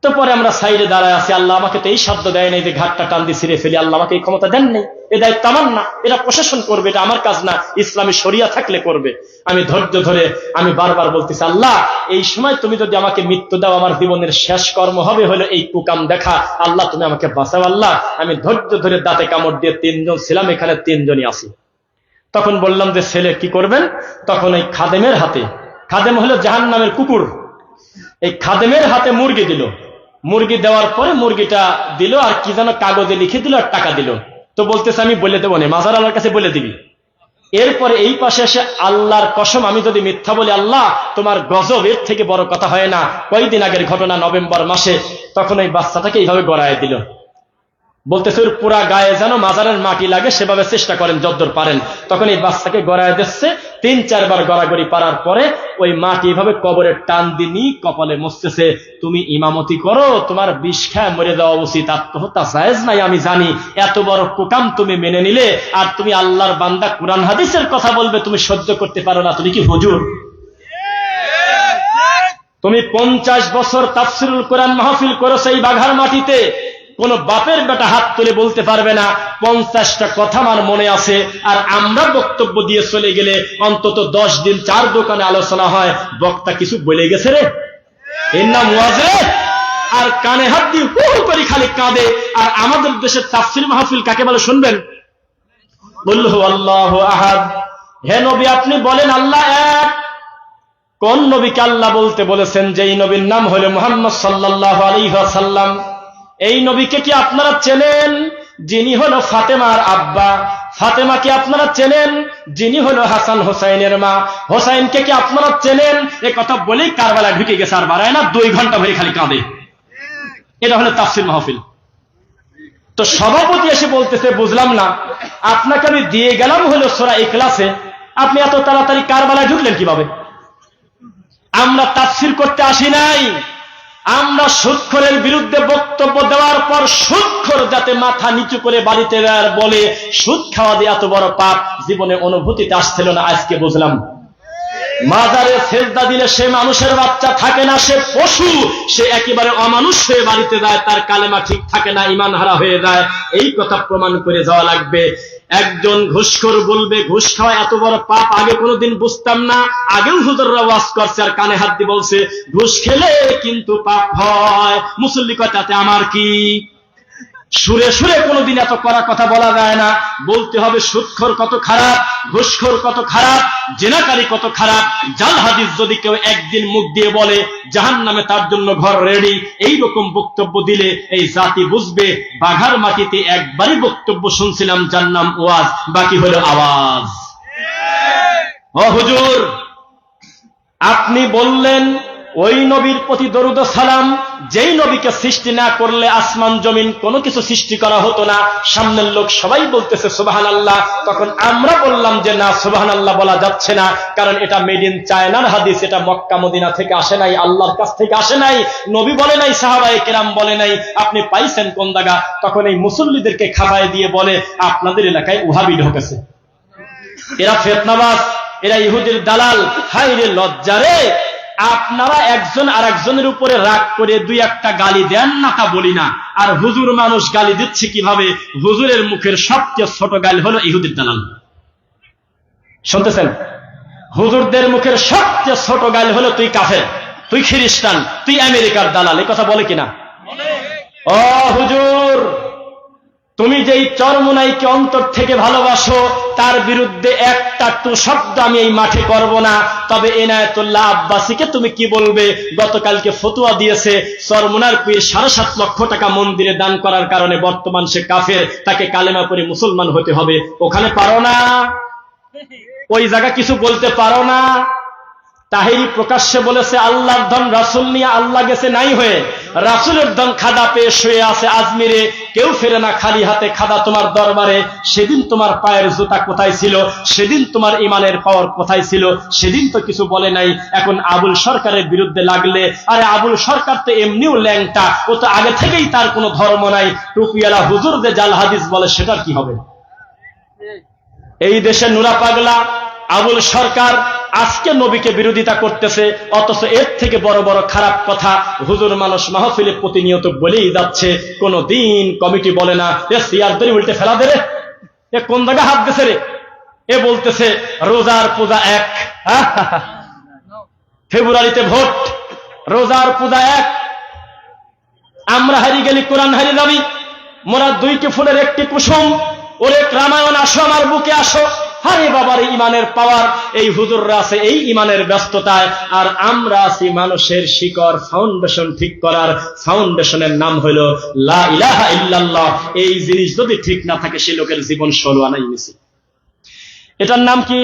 তো পরে আমরা সাইডে দাঁড়ায় আছি, আল্লাহ আমাকে তো এই শব্দ দেয় নাই যে ঘাটটা টান দিয়ে ছিঁড়ে ফেলি, আল্লাহ আমাকে এই ক্ষমতা দেন নেই, এ দায়িত্ব আমার না, এটা প্রশাসন করবে, এটা আমার কাজ না, ইসলামী শরিয়া থাকলে করবে। আমি ধৈর্য ধরে আমি বারবার বলতেছি, আল্লাহ এই সময় তুমি যদি আমাকে মৃত্যু দাও, আমার জীবনের শেষ কর্ম হবে হলো এই কুকাম দেখা, আল্লাহ তুমি আমাকে বাঁচাও। আল্লাহ আমি ধৈর্য ধরে দাঁতে কামড় দিয়ে 3জন ছিলাম, এখানে 3জনই আছি। তখন বললাম যে ছেলে কি করবেন? তখন এই খাদেমের হাতে, খাদেম হলো জাহান্নামের কুকুর, এই খাদেমের হাতে মুরগি দিল। মুরগি দেওয়ার পরে মুরগিটা দিল আর কি যেন কাগজে লিখে দিল আর টাকা দিল। তো বলতেছে আমি বলে দেবো না, মাজার আল্লাহর কাছে বলে দিবি। এরপরে এই পাশে এসে আল্লাহর কসম আমি যদি মিথ্যা বলি, আল্লাহ তোমার গজব, এর থেকে বড় কথা হয় না। কয়েকদিন আগের ঘটনা, নভেম্বর মাসে, তখন এই বাচ্চাটাকে এইভাবে গড়ায় দিল। বলতেছে ওর পুরা গায়ে যেন মাজারের মাটি লাগে, সেভাবে চেষ্টা করেন যতদূর পারেন। তখন এই বাচ্চাকে গড়ায় দিচ্ছে, 3-4 বার গড়াগড়ি পারার পরে ওই মাটি এভাবে কবরে টান দিনি কপালে মুছতেছে। তুমি ইমামতি করো, তোমার বিষ খায় মরে যাওয়া উচিত, আত্মহত্যা জায়েজ নাই আমি জানি, এত বড় কুকাম তুমি মেনে নিলে, আর তুমি আল্লাহর বান্দা, কুরআন হাদিসের কথা বলবে তুমি সহ্য করতে পারো না, তুমি কি হুজুর? তুমি 50 বছর তাফসিরুল কোরআন মাহফিল করেছো এই বাঘার মাটিতে, কোন বাপের বেটা হাত তুলে বলতে পারবে না 50টা কথা আমার মনে আছে। আর আমরা বক্তব্য দিয়ে চলে গেলে অন্তত 10 দিন 4 দোকানে আলোচনা হয়, বক্তা কিছু বলে গেছে রে, এর নাম ওয়াজ রে। আর কানে হাত দিয়ে হু হু করে খালি কাঁদে। আর আমাদের দেশের তাফসীর মাহফিল কাকে বলে শুনবেন? বলহু আল্লাহু আহাদ। হে নবী আপনি বলেন আল্লাহ এক। কোন নবীকে আল্লাহ বলতে বলেছেন? যেই নবীর নাম হলো মুহাম্মদ সাল্লাল্লাহু আলাইহি ওয়াসাল্লাম। এই নবীকে কি আপনারা চেনেন? যিনি হলো ফাতেমার আব্বা। ফাতেমাকে আপনারা চেনেন? যিনি হলো হাসান হোসাইনের মা। হোসাইনকে কি আপনারা চেনেন? এ কথা বলেই কারবালা ঢুকে গেছে, আর বাড়ায় না, 2 ঘন্টা ধরে খালি কাঁদে। এটা হলো তাফসীর মাহফিল। তো সভাপতি এসে বলতেছে বুঝলাম না, আপনাকে আমি দিয়ে গেলাম হলো সূরা ইখলাসে, আপনি এত তাড়াতাড়ি কারবালায় ঢুকলেন কিভাবে? আমরা তাফসীর করতে আসি নাই, আমরা সুদখোরের বিরুদ্ধে বক্তব্য দেওয়ার পর সুদখোর যাতে মাথা নিচু করে বাড়িতে বলে সুদ খাওয়া দিয়ে এত বড় পাপ জীবনে অনুভূতিতে আসছিল না, আজকে বুঝলাম। মাজারে সেজদা দিলে সে মানুষের বাচ্চা থাকে না, সে পশু, সে একেবারে অমানুষ হয়ে বাড়িতে যায়, তার কালেমা ঠিক থাকে না, ঈমান হারা হয়ে যায়। এই কথা প্রমাণ করে যাওয়া লাগবে। একজন ঘুষখোর বলবে ঘুষ খাওয়া এত বড় পাপ, আগে কোনোদিন বুঝতাম না, আগেও হুজুররা ওয়াজ করছে আর কানে হাত দিয়ে বলছে ঘুষ খেলে কিন্তু পাপ হয়। মুসল্লি কয় তাতে আমার কি? সুরে সুরে কোনোদিন এত কড়া কথা বলা যায় না। বলতে হবে সুদখোর কত খারাপ, ঘুষখোর কত খারাপ, জিনাকারী কত খারাপ। জাল হাদিস যদি কেউ একদিন মুখ দিয়ে বলে জাহান্নামে তার জন্য ঘর রেডি, এইরকম বক্তব্য দিলে এই জাতি বুঝবে বাঘার মাটিতে একবারই বক্তব্য শুনছিলাম, যার নাম ওয়াজ, বাকি হলো আওয়াজ। ও হুজুর আপনি বললেন ওই নবীর প্রতি দরুদ ও সালাম, যেই নবীকে সৃষ্টি না করলে আসমান জমিন কোনো কিছু সৃষ্টি করা হতো না। সামনের লোক সবাই বলতেছে সুবহানাল্লাহ, তখন আমরা বললাম যে না, সুবহানাল্লাহ বলা যাচ্ছে না, কারণ এটা মেড ইন চায়নার হাদিস, এটা মক্কা মদিনা থেকে আসে নাই, আল্লাহর কাছ থেকে আসে নাই, নবী বলে নাই, সাহাবায়ে কেরাম বলে নাই, আপনি পাইছেন কোন জায়গা? তখন এই মুসল্লিদেরকে খাবায় দিয়ে বলে আপনাদের এলাকায় ওহাবি ঢোকেছে, এরা ফিতনাবাজ, এরা ইহুদির দালাল। হায় রে লজ্জা রে! আপনারা একজন আর একজনের উপরে রাগ করে দুই একটা গালি দেন না, তা বলি না, আর হুজুর মানুষ গালি দিচ্ছে কিভাবে? হুজুরের মুখের সবচেয়ে ছোট গালি হলো ইহুদির দালাল। শুনতেছেন? হুজুরদের মুখের সবচেয়ে ছোট গালি হলো তুই কাফের, তুই খ্রিস্টান, তুই আমেরিকার দালাল। এই কথা বলে কিনা? ও হুজুর, তুমি যেই চরমুনাইকে অন্তর থেকে ভালোবাসো, তার বিরুদ্ধে একটা টু শব্দ আমি এই মাঠে করব না। তবে এনায়েতুল্লাহ আব্বাসীকে তুমি কি বলবে? গতকালকে ফতোয়া দিয়েছে চরমুনার পীর 7.5 লক্ষ টাকা মন্দিরে দান করার কারণে বর্তমান সে কাফের, তাকে কালেমা পড়ে মুসলমান হতে হবে। ওখানে পারো না? ওই জায়গা কিছু বলতে পারো না? তাহিরি প্রকাশ্যে বলেছে আল্লাহর ধন রাসূল নিয়ে আল্লাহ গেছে নাই হয়ে, রাসূলের ধন খাদা পেয়ে শুয়ে আছে আজমিরে, কেউ ফেরে না খালি হাতে খাদা তোমার দরবারে। সেদিন তোমার পায়ের জুতা কোথায় ছিল? সেদিন তোমার ইমানের পাওয়ার কোথায় ছিল? সেদিন তো কিছু বলে নাই। এখন আবুল সরকারের বিরুদ্ধে লাগলে, আরে আবুল সরকার তো এমনিও ল্যাংটা, ও তো আগে থেকেই তার কোনো ধর্ম নাই। টুপিওয়ালা হুজুর যে জাল হাদিস বলে সেটার কি হবে? এই দেশে নুরা পাগলা আবুল সরকার আজকে নবীকে বিরোধিতা করতেছে, অথচ এর থেকে বড় বড় খারাপ কথা হুজুর মানুষ মাহফিলে প্রতিনিয়ত বলেই যাচ্ছে। কোন দিন কমিটি বলে না এ সিয়ার ধরে উল্টে ফেলা দেবে, এ কোন জায়গা হাত দিছে রে? এ বলতেছে রোজার পূজা এক, ফেব্রুয়ারিতে ভোট, রোজার পূজা এক, আমরা হারিয়ে গেলি কোরআন হারিয়ে যাবি, মোরা 2টি ফুলের একটি কুসুম, ওরে রামায়ণ আসো আমার বুকে আসো। আরে বাবার ইমানের পাওয়ার, এই হুজুররা আছে এই ইমানের ব্যস্ততায়, আর আমরা আছি মানুষের শিকড় ফাউন্ডেশন ঠিক করার। ফাউন্ডেশনের নাম হইল লা ইলাহা ইল্লাল্লাহ। এই জিনিস যদি ঠিক না থাকে সে লোকের জীবন 16 আনাই মিছি। এটার নাম কি?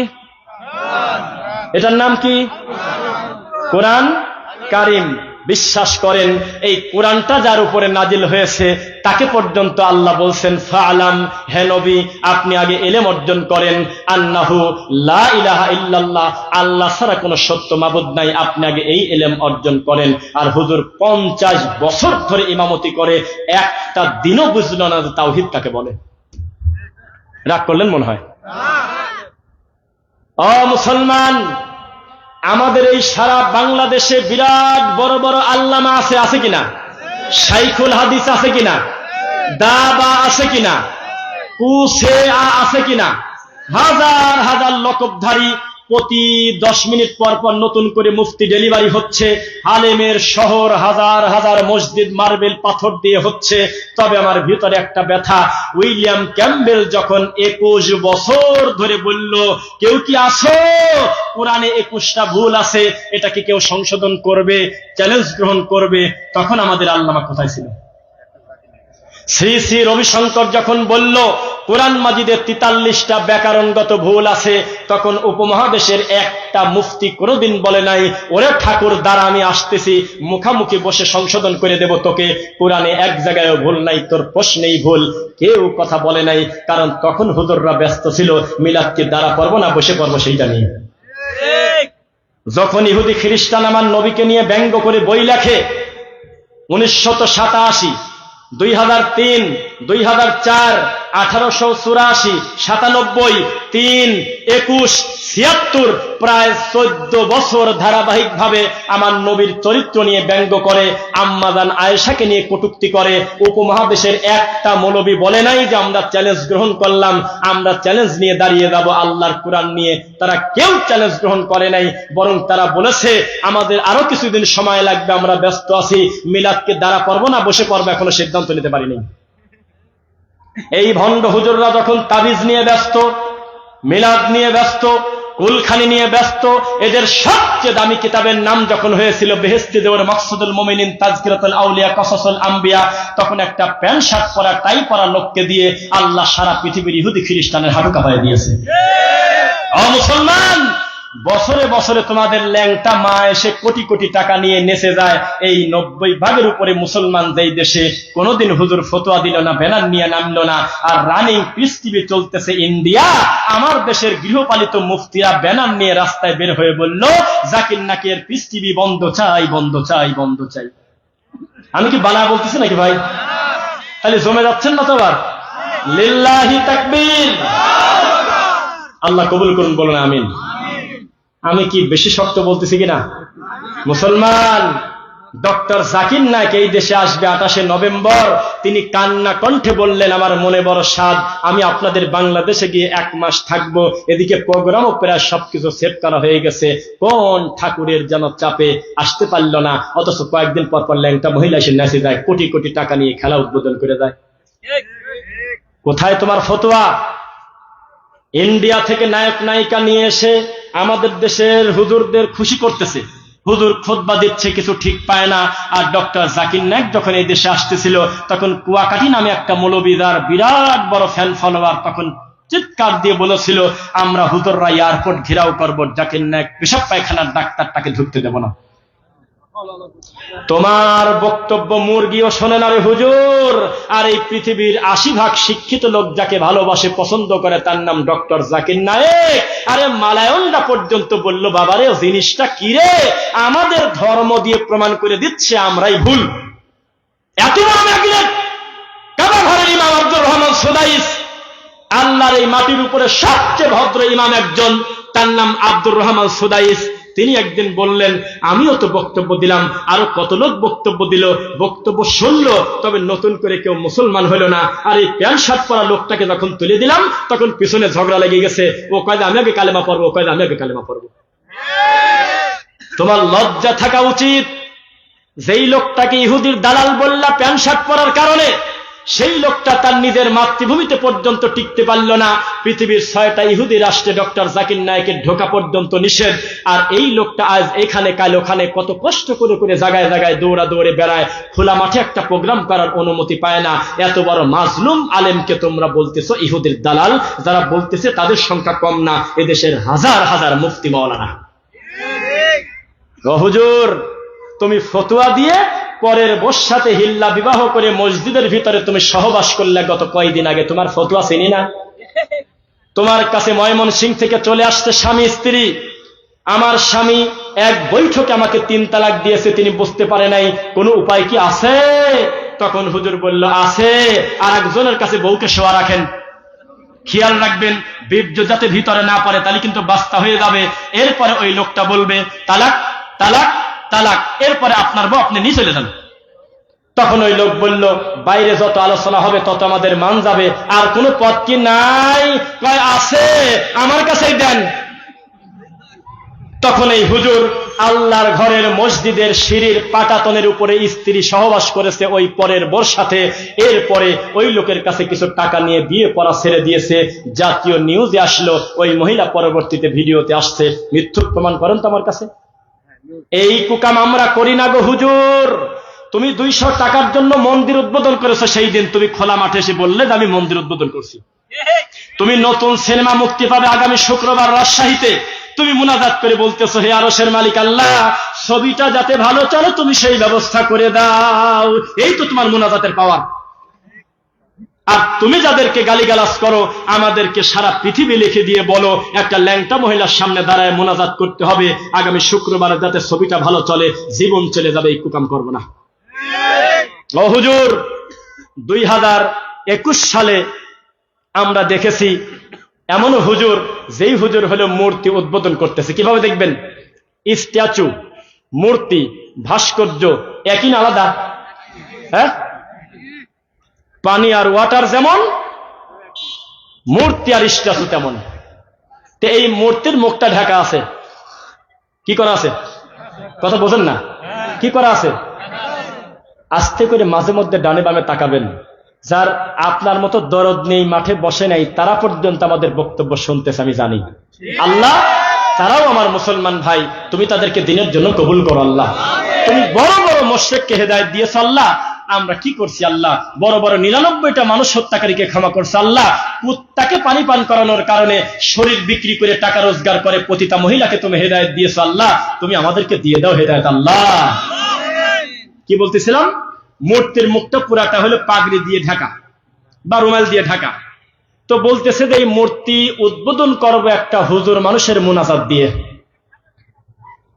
এটার নাম কি? কোরআন কারীম। বিশ্বাস করেন এই কোরআনটা যার উপরে নাজিল হয়েছে তাকে পর্যন্ত আল্লাহ বলছেন ফাআলাম, হে নবী আপনি আগে ইলম অর্জন করেন, আন্নাহু লা ইলাহা ইল্লাল্লাহ, আল্লাহ ছাড়া কোনো সত্য মাবুদ নাই, আপনি আগে এই ইলম অর্জন করেন। আর হুজুর 50 বছর ধরে ইমামতি করে একটা দিনও বুঝলো না যে তাওহীদ কাকে বলে। রাগ করলেন মনে হয়? ও মুসলমান, আমাদের এই সারা বাংলাদেশে বিরাট বড় বড় আল্লামা আছে, আছে কিনা? শাইখুল হাদিস আছে কিনা? দাবা আছে কিনা? কুসে আছে কিনা? হাজার হাজার লকবধারী, প্রতি 10 মিনিট পর পর নতুন করে মুফতি ডেলিভারি হচ্ছে, আলেমের শহর, হাজার হাজার মসজিদ মার্বেল পাথর দিয়ে হচ্ছে। তবে আমার ভিতরে একটা ব্যথা, উইলিয়াম ক্যাম্বেল যখন 21 বছর ধরে বলল কেউ কি আসো, কোরআনে 21টা ভুল আছে, এটা কি কেউ সংশোধন করবে, চ্যালেঞ্জ গ্রহণ করবে, তখন আমাদের আল্লামা কোথায় ছিল? শ্রী শ্রী রবিশঙ্কর যখন বলল কোরআন মাজিদে 43টা ব্যাকরণগত ভুল আছে, তখন উপমহাদেশের একটা মুফতি কোনোদিন বলে নাই ওরে ঠাকুর দ্বারা আমি আসতেছি, মুখামুখি বসে সংশোধন করে দেব তোকে, কোরআনে এক জায়গায়ও ভুল নাই, তোর প্রশ্নেই ভুল। কেউ কথা বলে নাই, কারণ তখন হুজুররা ব্যস্ত ছিল মিলাদকে দ্বারা পড়বো না বসে পড়বো সেইটা নিয়ে। যখন ইহুদি খ্রিস্টান আমার নবীকে নিয়ে ব্যঙ্গ করে বই লেখে 1987, 2003, 2004, 1884, 97, 3, 21, 76, প্রায় 14 বছর ধারাবাহিক ভাবে আমার নবীর চরিত্র নিয়ে ব্যঙ্গ করে, আম্মাজান আয়েশাকে নিয়ে কটূক্তি করে। উপমহাদেশের একটা মৌলবী বলে নাই যে আমরা চ্যালেঞ্জ গ্রহণ করলাম, আমরা চ্যালেঞ্জ নিয়ে দাঁড়িয়ে যাব আল্লাহর কোরআন নিয়ে। তারা কেউ চ্যালেঞ্জ গ্রহণ করে নাই, বরং তারা বলেছে আমাদের আরো কিছুদিন সময় লাগবে, আমরা ব্যস্ত আছি, মিলাদকে দ্বারা পড়বো না বসে পড়বো, এখনো সিদ্ধান্ত নিতে পারিনি। এই ভণ্ড হুজুররা যখন তাবিজ নিয়ে ব্যস্ত, মিলাদ নিয়ে ব্যস্ত, কুলখানি নিয়ে ব্যস্ত, এদের সবচেয়ে দামি কিতাবের নাম যখন হয়েছিল বেহেশতি দেওয়ার মাকসুদুল মুমিনিন তাজকিরাতুল আউলিয়া কসাসুল আম্বিয়া, তখন একটা প্যান্ট শার্ট পরা টাই পরা লোককে দিয়ে আল্লাহ সারা পৃথিবীর ইহুদি খ্রিস্টানের হাঁটু কাঁপায় দিয়েছে। ও মুসলমান, বছরে বছরে তোমাদের ল্যাংটা মা এসে কোটি কোটি টাকা নিয়ে নেচে যায়। এই 90% উপরে মুসলমান যেই দেশে কোনোদিন হুজুর ফতোয়া দিল না, ব্যানার নিয়ে নামলো না, আর রানিং পিস টিভি চলতেছে ইন্ডিয়া, আমার দেশের গৃহপালিত মুফতিরা ব্যানার নিয়ে রাস্তায় বের হয়ে বলল জাকির নাকের পিস টিভি বন্ধ চাই, বন্ধ চাই, বন্ধ চাই। আমি কি বানা বলতেছি নাকি ভাই? তাহলে জমে যাচ্ছেন না তো? আবার লিল্লাহি তাকবীর। আল্লাহ কবুল করুন, বলুন আমিন। আমি কি বেশি শক্ত বলতেছি কিনা? মুসলমান, ডক্টর জাকির নায়েক এই দেশে আসবে 28শে নভেম্বর। তিনি কান্না কণ্ঠে বললেন, আমার মনে বড় স্বাদ, আমি আপনাদের বাংলাদেশে গিয়ে 1 মাস থাকবো। এদিকে প্রোগ্রামও প্রায় সবকিছু সেট করা হয়ে গেছে। কোন ঠাকুরের যেন চাপে আসতে পারল না, অথচ কয়েকদিন পর পর ল্যাংটা মহিলা এসে নাচে যায়, কোটি কোটি টাকা নিয়ে খেলা উদ্বোধন করে যায়। কোথায় তোমার ফতোয়া? ইন্ডিয়া থেকে নায়ক নায়িকা নিয়ে এসে আমাদের দেশের হুজুরদের খুশি করতেছে। হুজুর খুতবা দিচ্ছে, কিছু ঠিক পায় না। আর ডক্টর জাকির নায়েক যখন এই দেশে আসতেছিল, তখন কুয়াকাটি নামে একটা মৌলবীর বিরাট বড় ফ্যান ফলোয়ার তখন চিৎকার দিয়ে বলেছিল, আমরা হুজুররা এয়ারপোর্ট ঘেরাও করবো, জাকির নায়েক পেশাব পায়খানার ডাক্তারটাকে ঢুকতে দেব না। তোমার বক্তব্য মুরগিও শোনে না রে হুজুর। আর এই পৃথিবীর 80% শিক্ষিত লোক যাকে ভালোবাসে, পছন্দ করে, তার নাম ডক্টর জাকির নায়েক। আরে মালায়নরা পর্যন্ত বলল, বাবারে জিনিসটা কি রে? আমাদের ধর্ম দিয়ে প্রমাণ করে দিচ্ছে আমরাই ভুল। এত বড় ম্যাগনেট কাবা ঘরের ইমাম আব্দুর রহমান সুদাইস, আল্লাহর এই মাটির উপরে সবচেয়ে ভদ্র ইমাম একজন, তার নাম আব্দুর রহমান সুদাইস। তিনি একদিন বললেন, আমিও তো বক্তব্য দিলাম, আরো কত লোক বক্তব্য দিল, বক্তব্য শুনলো, তবে নতুন করে কেউ মুসলমান হলো না। আর এই প্যান্ট শার্ট পরা লোকটাকে যখন তুলে দিলাম, তখন পিছনে ঝগড়া লেগে গেছে। ও কয় আমি আগে কালেমা পড়বো, ও কয় আমি আগে কালেমা পড়বো। তোমার লজ্জা থাকা উচিত। যেই লোকটাকে ইহুদির দালাল বললা প্যান্ট শার্ট পরার কারণে, সেই লোকটা তার নিজের মাতৃভূমিতে পর্যন্ত টিকতে পারল না। পৃথিবীর 6টা ইহুদি রাষ্ট্রে ডক্টর জাকির নায়েকের ঢোকা পর্যন্ত নিষেধ। আর এই লোকটা আজ এখানে কাল ওখানে কত কষ্ট করে করে জায়গায় জায়গায় দৌড়া দৌড়ে বেড়ায়, খোলা মাঠে একটা প্রোগ্রাম করার অনুমতি পায় না। এত বড় মাজলুম আলেমকে তোমরা বলতেছো ইহুদির দালাল। যারা বলতেছে তাদের সংখ্যা কম না, এদেশের হাজার হাজার মুফতি মাওলানা। হুজুর, তুমি ফতোয়া দিয়ে পরের বস সাথে হিল্লা বিবাহ করে মসজিদের ভিতরে তুমি সহবাস করলে গত কয়েকদিন আগে, তোমার ফতোয়া চিনি না? তোমার কাছে ময়মনসিংহ থেকে চলে আসছে স্বামী স্ত্রী, আমার স্বামী এক বৈঠকে আমাকে 3 তালাক দিয়েছে, তিনি বুঝতে পারে নাই, কোনো উপায় কি আছে? তখন হুজুর বলল, আছে। আর একজনের কাছে বউকে শোয়া রাখেন, খেয়াল রাখবেন বীর্য যাতে ভিতরে না পড়ে, তাহলে কিন্তু বাস্তা হয়ে যাবে। এরপরে ওই লোকটা বলবে তালাক তালাক তালাক, এরপরে আপনার বউ আপনি নিয়ে চলে যান। তখন ওই লোক বলল, বাইরে যত আলোচনা হবে তত আমাদের মান যাবে, আর কোন পথ কি নাই? কয় আছে, আমার কাছেই দেন। তখন এই হুজুর আল্লাহর ঘরের মসজিদের সিঁড়ির পাটাতনের উপরে স্ত্রী সহবাস করেছে ওই পরের বোর সাথে। এরপরে ওই লোকের কাছে কিছু টাকা নিয়ে বিয়ে পড়া ছেড়ে দিয়েছে। জাতীয় নিউজে আসলো, ওই মহিলা পরবর্তীতে ভিডিওতে আসছে। মিথ্যুক প্রমাণ করেন তো আমার কাছে। এই কুকাম আমরা করি না গো হুজুর। তুমি 200 টাকার জন্য মন্দির উদ্বোধন করেছো, সেই দিন তুমি খোলা মাঠে এসে বললে যে আমি মন্দির উদ্বোধন করছি। তুমি নতুন সিনেমা মুক্তি পাবে আগামী শুক্রবার রাজশাহীতে, তুমি মুনাজাত করে বলতেছো, হে আরশের মালিক আল্লাহ, ছবিটা যাতে ভালো চলে তুমি সেই ব্যবস্থা করে দাও। এই তো তোমার মুনাজাতের পাওয়ার। আর তুমি যাদেরকে গালিগালাজ করো, আমাদেরকে সারা পৃথিবী লিখে দিয়ে বলো একটা ল্যাংটা মহিলার সামনে দাঁড়ায় মুনাজাত করতে হবে আগামী শুক্রবার, যাতে ছবিটা ভালো চলে, জীবন চলে যাবে, এই কুকাম করবো না। ও হুজুর, 2021 সালে আমরা দেখেছি এমনও হুজুর, যেই হুজুর হলো মূর্তি উদ্বোধন করতেছে। কিভাবে দেখবেন? স্ট্যাচু, মূর্তি, ভাস্কর্য একই না আলাদা? হ্যাঁ, পানি আর ওয়াটার যেমন, মূর্তি আর স্ট্যাচু তেমন। তো এই মূর্তির মুখটা ঢাকা আছে, কি করা আছে? কথা বোঝেন না? কি করা আছে? আস্তে করে মাঝে মধ্যে ডানে বামে তাকাবেন। যার আপনার মতো দরদ নেই, মাঠে বসে নাই, তারা পর্যন্ত আমাদের বক্তব্য শুনতেছে, আমি জানি। আল্লাহ, তারাও আমার মুসলমান ভাই, তুমি তাদেরকে দিনের জন্য কবুল করো আল্লাহ। তুমি বড় বড় মুশরিককে হেদায়েত দিয়েছ আল্লাহ, আমরা কি করছি আল্লাহ, বড় বড় 99টা মানুষ হত্যাকারীকে ক্ষমা করছে আল্লাহ, কুত্তাকে পানি পান করানোর কারণে শরীর বিক্রি করে টাকা রোজগার করে পতিতা মহিলাকে তুমি হেদায়েত দিয়েছো আল্লাহ, তুমি আমাদেরকে দিয়ে দাও হেদায়েত আল্লাহ। কি বলতেছিলাম, মূর্তির মুখটা পুরাটা হলো পাগড়ি দিয়ে ঢাকা বা রুমাল দিয়ে ঢাকা। তো বলতেছে যে এই মূর্তি উদ্বোধন করবো একটা হুজুর মানুষের মুনাজাত দিয়ে।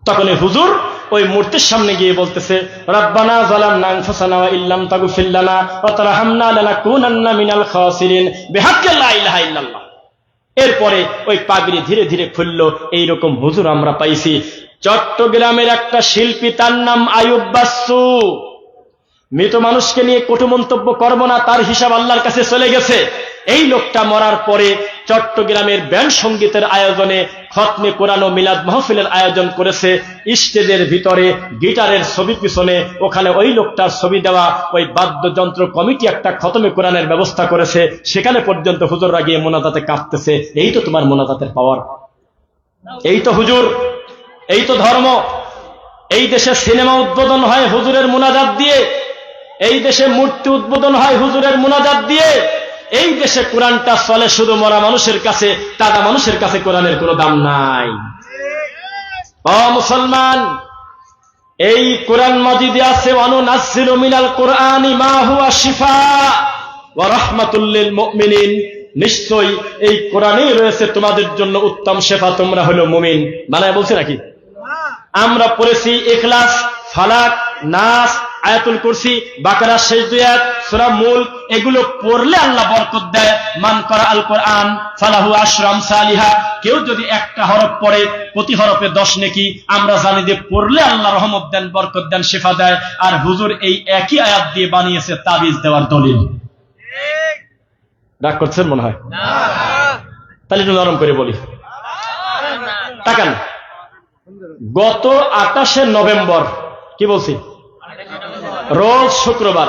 তখন এই হুজুর ওই মূর্তির সামনে গিয়ে বলতেছে, রব্বানা যালামনা আনফুসানা ওয়া ইল্লাম তাগফির লানা ওয়া তারহামনা লানাকুনান্না মিনাল খাসিরিন বিহাক্কি লা ইলাহা ইল্লাল্লাহ। এরপরে ওই পাগড়ি ধীরে ধীরে খুলল। এইরকম হুজুর আমরা পাইছি। চট্টগ্রামের একটা শিল্পী, তার নাম আয়ুব বাচ্চু। মৃত মানুষকে নিয়ে কটু মন্তব্য করব না, তার হিসাব আল্লাহর কাছে চলে গেছে। এই লোকটা মরার পরে চট্টগ্রামের ব্যান্ড সঙ্গীতের আয়োজনে খতমে কোরআন ও মিলাদ মাহফিলের আয়োজন করেছে। স্টেজের ভিতরে গিটারের ছবি পিছনে ওখানে ওই লোকটার ছবি দেওয়া ওই বাদ্যযন্ত্র কমিটি একটা খতমে কোরআনের ব্যবস্থা করেছে। সেখানে পর্যন্ত হুজুররা গিয়ে মোনাজাতে কাঁপতেছে। এই তো তোমার মোনাজাতের পাওয়ার, এই তো হুজুর, এই তো ধর্ম। এই দেশে সিনেমা উদ্বোধন হয় হুজুরের মোনাজাত দিয়ে, এই দেশে মূর্তি উদ্বোধন হয় হুজুরের মোনাজাত দিয়ে। এই দেশে কোরআনটা চলে শুধু মরা মানুষের কাছে, তাজা মানুষের কাছে কোরআনের কোনো দাম নাই। ও মুসলমান, এই কোরআন মাজিদে আছে ওয়ানুনাজ্জিলু মিনাল কোরআনি মা হুয়া শিফা ওয়া রাহমাতুল লিল মুমিনিন। নিশ্চয়ই এই কোরআনেই রয়েছে তোমাদের জন্য উত্তম শেফা, তোমরা হলো মুমিন। বানায় বলছে নাকি? আমরা পড়েছি ইখলাস, ফালাক, নাস, আয়াতুল কুরসি, বাকারা শেষ 2 আয়াত, সূরা মুলক। এগুলো পড়লে আল্লাহ বরকত দেয়। মান করা আল কোরআন ফালাহু আশরু আমসালিহা। কেউ যদি একটা হরফ পড়ে প্রতি হরফে 10 নেকি। আমরা জানি যে পড়লে আল্লাহ রহমত দেন, বরকত দেন, শেফা দেয়। আর হুজুর এই একই আয়াত দিয়ে বানিয়েছে তাবিজ দেওয়ার দলিল। রাগ করছেন মনে হয়? তাহলে একটু নরম করে বলি, তাকান। গত 28শে নভেম্বর, কি বলছি, রোজ শুক্রবার,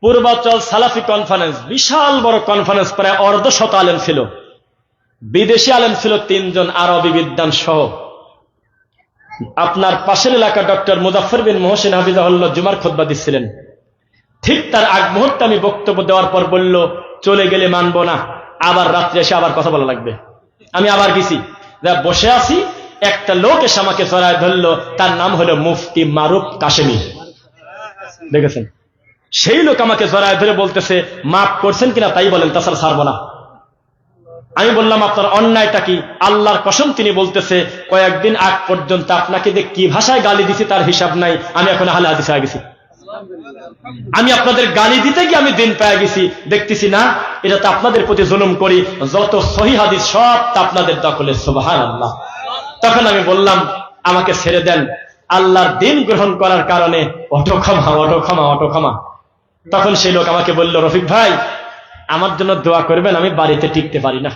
পূর্বাচল সালাফি কনফারেন্স, বিশাল বড় কনফারেন্স, প্রায় 150 আলেম ছিল। বিদেশি আলেম ছিল 3 জন, আরবি বিদ্বান সহ। আপনার পাশের এলাকা ডক্টর মুজাফফর বিন মোহসিন হাফিজাহুল্লাহ জুমার খুতবা দিচ্ছিলেন। ঠিক তার আগ মুহূর্তে আমি বক্তব্য দেওয়ার পর বলল, চলে গেলে মানবো না, আবার রাত্রে এসে আবার কথা বলা লাগবে। আমি আবার গেছি, বসে আছি, একটা লোক এসে আমাকে জড়ায় ধরল। তার নাম হলো মুফতি মারুফ কাশেমি। দেখেছেন? সেই লোক আমাকে জড়ায় ধরে বলতেছে, মাফ করছেন কিনা তাই বলেন, তাছাড়া ছাড়বো না। আমি বললাম, আপনার অন্যায়টা কি? আল্লাহর কসম তিনি বলতেছে, কয়েকদিন আগ পর্যন্ত আপনাকে যে কি ভাষায় গালি দিছি তার হিসাব নাই। আমি এখন আহলে হাদিস হয়ে গেছি। আমি আপনাদের গালি দিতে গিয়ে আমি দিন পেয়ে গেছি। দেখতেছি না এটা তো আপনাদের প্রতি জুলুম করি। যত সহিহ হাদিস সব তা আপনাদের দখলে। সুবহানাল্লাহ। তখন আমি বললাম, আমাকে ছেড়ে দেন, আল্লাহর দিন গ্রহণ করার কারণে অটো ক্ষমা, অটো ক্ষমা, অটো ক্ষমা। তখন সেই লোক আমাকে বলল, রফিক ভাই আমার জন্য দোয়া করবেন, আমি বাড়িতে টিকতে পারি না।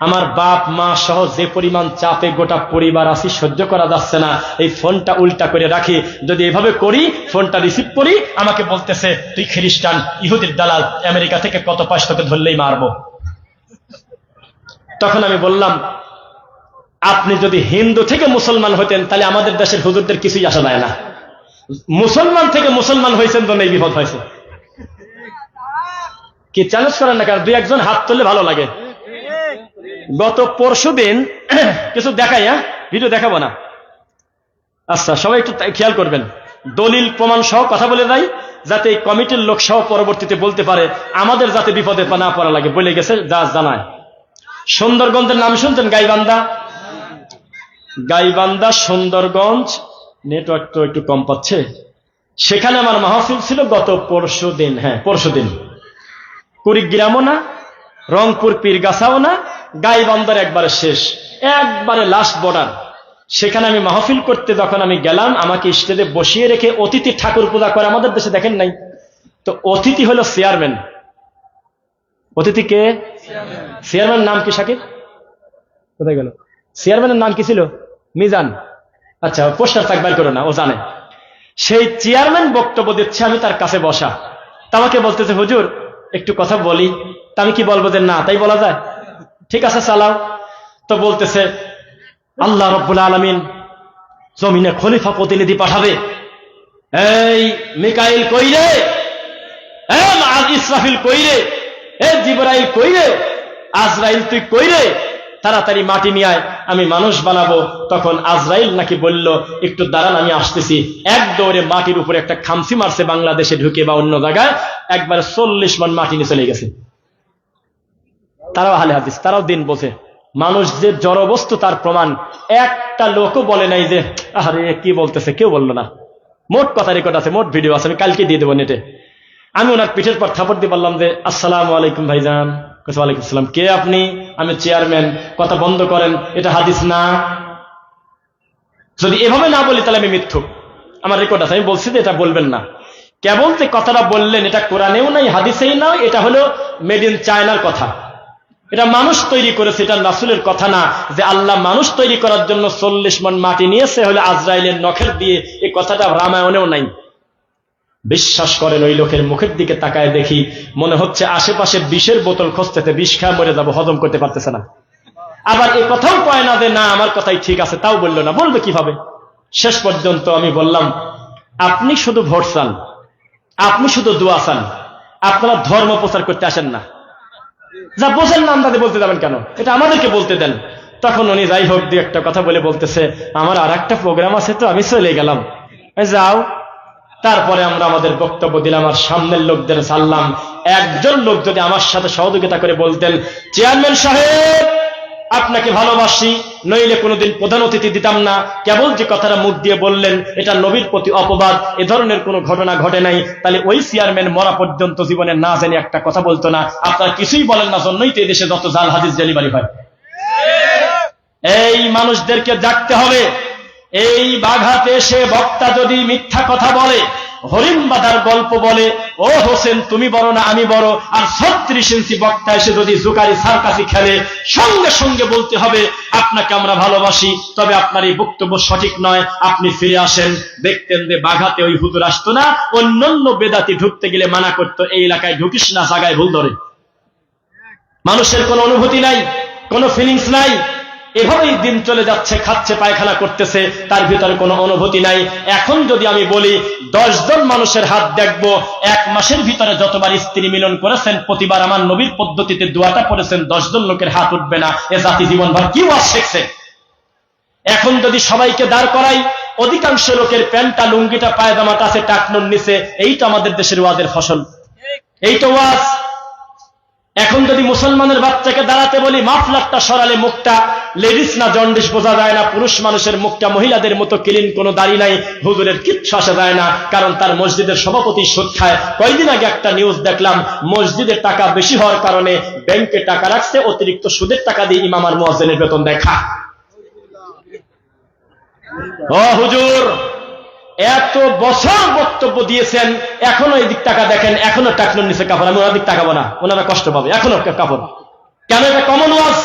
আমার বাপ মা সহ যে পরিমাণ চাপে গোটা পরিবার আছি, সহ্য করা যাচ্ছে না। এই ফোনটা উল্টা করে রাখি, যদি এভাবে করি ফোনটা রিসিভ করি, আমাকে বলতেছে তুই খ্রিস্টান, ইহুদির দালাল, আমেরিকা থেকে কত পাস, তোকে ধরলেই মারবো। তখন আমি বললাম, আপনি যদি হিন্দু থেকে মুসলমান হতেন তাহলে আমাদের দেশের হুজুরদের কিছুই আসা যায় না। মুসলমান থেকে মুসলমান হয়েছেন তো এই বিপদ হয়েছে। কি চ্যালেঞ্জ করেন না? কারণ 2-1 হাত তুললে ভালো লাগে। গত পরশুদিন কিছু দেখাই, ভিডিও দেখাবো না। আচ্ছা, সবাই একটু খেয়াল করবেন, দলিল প্রমাণ সহ কথা বলে যাই, যাতে এই কমিটির লোক সহ পরবর্তীতে বলতে পারে, আমাদের যাতে বিপদে না পড়া লাগে। বলে গেছে যা জানায়। সুন্দরগঞ্জের নাম শুনছেন? গাইবান্ধা, গাইবান্ধা, সুন্দরগঞ্জ। নেটওয়ার্ক তো একটু কম পাচ্ছে। সেখানে আমার মাহফিল ছিল গত পরশুদিন। হ্যাঁ, পরশুদিন। কুড়িগ্রামও না, রংপুর পীরগাছাও না, গাইবান্ধার একবারে শেষ, একবারে লাস্ট বর্ডার। সেখানে আমি মাহফিল করতে যখন আমি গেলাম, আমাকে স্টেজে বসিয়ে রেখে অতিথি ঠাকুর পূজা করে। আমাদের দেশে দেখেন নাই তো, অতিথি হলো চেয়ারম্যান। অতিথি কে? চেয়ারম্যান নাম কি? সাকিব কোথায় গেল? চেয়ারম্যানের নাম কি ছিল? মিজান। আচ্ছা, পোস্টার থাকবার করো না, ও জানে। সেই চেয়ারম্যান বক্তব্য দিচ্ছে, আমি তার কাছে বসা। তা আমাকে বলতেছে, হুজুর একটু কথা বলি। তা আমি কি বলবো যে না তাই বলা যায়? ঠিক আছে চালাও। তো বলতেছে, আল্লাহ রাব্বুল আলামিন জমিনে খলিফা প্রতিনিধি পাঠাবে। এই মিকাইল কইরে, ইসরাফিল কইরে, জিবরাইল কইরে, আজরাইল তুই কইরে, তাড়াতাড়ি মাটি নিয়ে আয়, আমি মানুষ বানাবো। তখন আজরাইল নাকি বলল, একটু দাঁড়ান আমি আসতেছি। এক দৌড়ে মাটির উপরে একটা খামসি মারছে, বাংলাদেশে ঢুকে বা অন্য জায়গায়, একবার 40 মণ মাটি নিয়ে চলে গেছে। তারাও আহলে হাদিস, তারাও দিন বোঝে। মানুষ যে জড় বস্তু তার প্রমাণ একটা লোকও বলে নাই যে আরে কি বলতেছে, কেউ বললো না। মোট কথা রেকর্ড আছে, মোট ভিডিও আছে, আমি কালকে দিয়ে দেবো নেটে। আমি ওনার পিঠের পর থাপড় দিয়ে বললাম যে আসসালামু আলাইকুম ভাইজান। ওয়ালাইকুম আসসালাম। কে আপনি? আমি চেয়ারম্যান। কথা বন্ধ করেন, এটা হাদিস না। যদি এভাবে না বলি তাহলে আমি মিথ্যুক, আমার রেকর্ড আছে, আমি বলছি যে এটা বলবেন না। কেবল যে কথাটা বললেন এটা কোরআনেও নাই, হাদিসেই নাই, এটা হলো মেড ইন চায়নার কথা। এটা মানুষ তৈরি করেছে, এটা রাসূলের কথা না। যে আল্লাহ মানুষ তৈরি করার জন্য 40 মণ মাটি নিয়েছে হলে আজরাইলের নখের দিয়ে, এই কথাটা রামায়ণেও নাই। বিশ্বাস করেন, ওই লোকের মুখের দিকে তাকায় দেখি মনে হচ্ছে আশেপাশে বিষের বোতল খুঁজতেছে, বিষ খায় মরে যাবো, হজম করতে পারতেছে না। আবার এ কথাও কয় না যে না আমার কথাই ঠিক আছে, তাও বললো না, বলবে কিভাবে? শেষ পর্যন্ত আমি বললাম, আপনি শুধু ভোট চান, আপনি শুধু দোয়া চান, আপনারা ধর্ম প্রচার করতে আসেন না। যা বোঝেন না আন্দাজে বলতে যাবেন কেন? এটা আমাদেরকে বলতে দেন। তখন উনি যাই হোক দিয়ে একটা কথা বলে বলতেছে, আমার আর একটা প্রোগ্রাম আছে তো আমি চলে গেলাম। যাও। তারপরে আমরা আমাদের বক্তব্য দিলাম, আর সামনের লোকদের সারলাম। একজন লোক যদি আমার সাথে সহযোগিতা করে বলতেন, চেয়ারম্যান সাহেব আপনাকে ভালোবাসি, নইলে কোনোদিন প্রধান অতিথি দিতাম না, কেবল যে কথাটা মুখ দিয়ে বললেন এটা নবীর প্রতি অপবাদ, এ ধরনের কোনো ঘটনা ঘটে নাই, তাহলে ওই চেয়ারম্যান মরা পর্যন্ত জীবনে না জানি একটা কথা বলতো না। আপনারা কিছুই বলেন না, জন্যই তো এদেশে যত জাল হাদিস ডেলিভারি হয়। এই মানুষদেরকে জাগতে হবে। এই বাঘাতে এসে বক্তা যদি মিথ্যা কথা বলে, হরিণ বাঁধার গল্প বলে, ও হোসেন তুমি বড় না আমি বড়, আর 36 ইঞ্চি বক্তা এসে যদি জুকারি সার্কাসি খেলে, সঙ্গে সঙ্গে বলতে হবে আপনাকে আমরা ভালোবাসি, তবে আপনার এই বক্তব্য সঠিক নয়, আপনি ফিরে আসেন। দেখতেন যে বাঘাতে ওই হুজুর আসতো না, অন্যান্য বেদাতি ঢুকতে গেলে মানা করতো, এই এলাকায় ঢুকিস না, জায়গায় ভুল ধরে। মানুষের কোনো অনুভূতি নাই, কোনো ফিলিংস নাই, এভাবেই দিন চলে যাচ্ছে, খাচ্ছে, পায়খানা করতেছে, তার ভিতরে কোনো অনুভূতি নাই। এখন যদি আমি বলি 10 জন মানুষের হাত দেখবো, 1 মাসের ভিতরে যতবার স্ত্রী মিলন করেছেন, প্রতিবার আমার নবীর পদ্ধতিতে দোয়াটা পড়েছেন, 10 জন লোকের হাত উঠবে না। এ জাতি জীবনভর কি ওয়াজ শিখছে? এখন যদি সবাইকে দাঁড় করাই, অধিকাংশ লোকের প্যান্টটা, লুঙ্গিটা, পায়জামাটা আছে টাকনুর নিচে, এইটা আমাদের দেশের ওয়াজের ফসল, এইটা ওয়াজ। এখন যদি মুসলমানের বাচ্চাকে দাঁড়াতে বলি, মাফলারটা সরালে মুখটা লেডিস না জন্ডিস বোঝা যায় না, পুরুষ মানুষের মুখটা মহিলাদের মতো ক্লিন, কোনো দাড়ি নাই, হুজুরের কিচ্ছু আসা যায় না, কারণ তার মসজিদের সভাপতি সুদ খায়। কয়েকদিন আগে একটা নিউজ দেখলাম, মসজিদের টাকা বেশি হওয়ার কারণে ব্যাংকে টাকা রাখছে, অতিরিক্ত সুদের টাকা দিয়ে ইমাম আর মুয়াজ্জিনের বেতন দেখা। ও হুজুর, এত বছর বক্তব্য দিয়েছেন, এখনো এদিক টাকা দেখেন, এখনো টাকনুর নিচে কাপড়। আমি ওনার দিক তাকাবো না, ওনারা কষ্ট পাবে, এখনো কাপড়। কেন? এটা কমন ওয়াজ।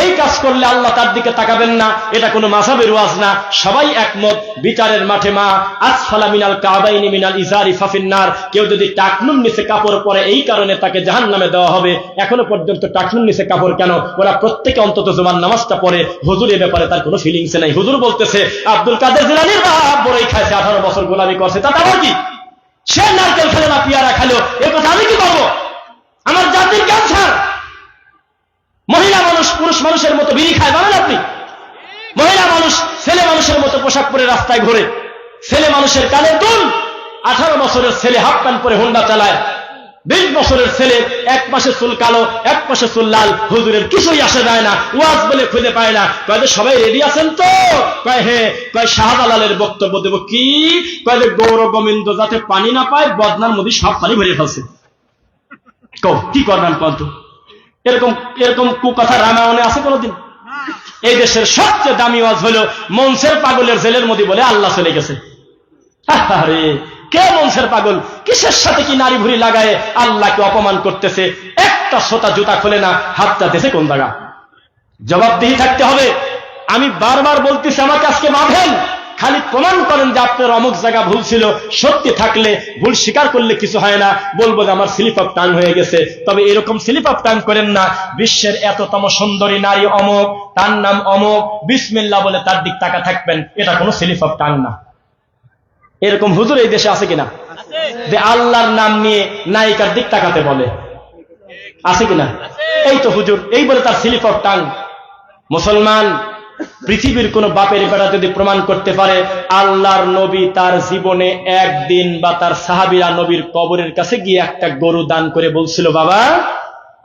এই কাজ করলে আল্লাহ তার দিকে তাকাবেন না, এটা কোনো মাযহাবের ওয়াজ না। সবাই একমত, বিচারের মাঠে মা আসফালা মিনাল কাবাইনি মিনাল ইজারি ফাফিন্নার। কেউ যদি টাকনুর নিচে কাপড় পরে এই কারণে তাকে জাহান্নামে দেওয়া হবে। এখনো পর্যন্ত টাকনুর নিচে কাপড় কেন? ওরা প্রত্যেকে অন্তত জুমার নামাজটা পড়ে। হুজুর এ ব্যাপারে তার কোনো ফিলিংস নাই। হুজুর বলতেছে আব্দুল কাদের জিলানীর বাপ বড়ই খাইছে, 18 বছর গোলামি করছে, তাতে আমার কি? সে নারকেল খেলো না পিয়ারা খেলো, এ কথা আমি কি বলবো? আমার জাতির ক্যান্সার। মহিলা মানুষ পুরুষ মানুষের মতো বিড়ি খায়, জানেন আপনি? মহিলা মানুষ ছেলে মানুষের মতো পোশাক পরে রাস্তায় ঘোরে, ছেলে মানুষের কানের দুল। 18 বছরের ছেলে হাফ প্যান্ট পরে হোন্ডা চালায়, 20 বছরের ছেলে 1 পাশে চুল কালো, 1 পাশে চুল লাল। হুজুরের কিছুই আসে যায় না, ওয়াজ বলে খুঁজে পায় না। কয় যে সবাই রেডি আছেন তো? কয় হ্যাঁ। কয় শাহজালালের বক্তব্য দেব কি? কয় যে গৌর গোবিন্দ যাতে পানি না পায়, বদনার মধ্যে সব পানি ভরে ফেলছে। কি করবেন কত? এরকম এরকম কুকথা রামায়ণে আছে কোনদিন? এই দেশের সবচেয়ে দামি ওয়াজ হলো মনসের পাগলের জেলের মধ্যে বলে আল্লাহ চলে গেছে। আরে কে মনসের পাগল? কিসের সাথে কি নারী ভুড়ি লাগায় আল্লাহকে অপমান করতেছে? একটা সোতা জুতা খোলে না, হাতটা দেশে কোন জায়গা? জবাবদিহি থাকতে হবে। আমি বারবার বলতেছি, আমাকে আজকে বাঁধেন, খালি প্রমাণ করেন যে আপনার অমুক জায়গা ভুল ছিল। সত্যি থাকলে, ভুল স্বীকার করলে কিছু হয় না, বলবো যে আমার স্লিপ অফ টাং হয়ে গেছে। তবে এরকম স্লিপ অফ টাং করেন না, বিশ্বের এততম সুন্দরী নারী অমুক, তার নাম অমুক, বিসমিল্লাহ বলে তার দিক তাকা থাকবেন, এটা কোনো স্লিপ অফ টাং না। এরকম হুজুর এই দেশে আছে কিনা যে আল্লাহর নাম নিয়ে নায়িকার দিক তাকাতে বলে? আছে কিনা? এই তো হুজুর, এই বলে তার স্লিপ অফ টাং। মুসলমান, পৃথিবীর কোন বাপের বেটা যদি প্রমাণ করতে পারে আল্লাহর নবী তার জীবনে একদিন বা তার সাহাবীরা নবীর কবরের কাছে গিয়ে একটা গরু দান করে বলছিল, বাবা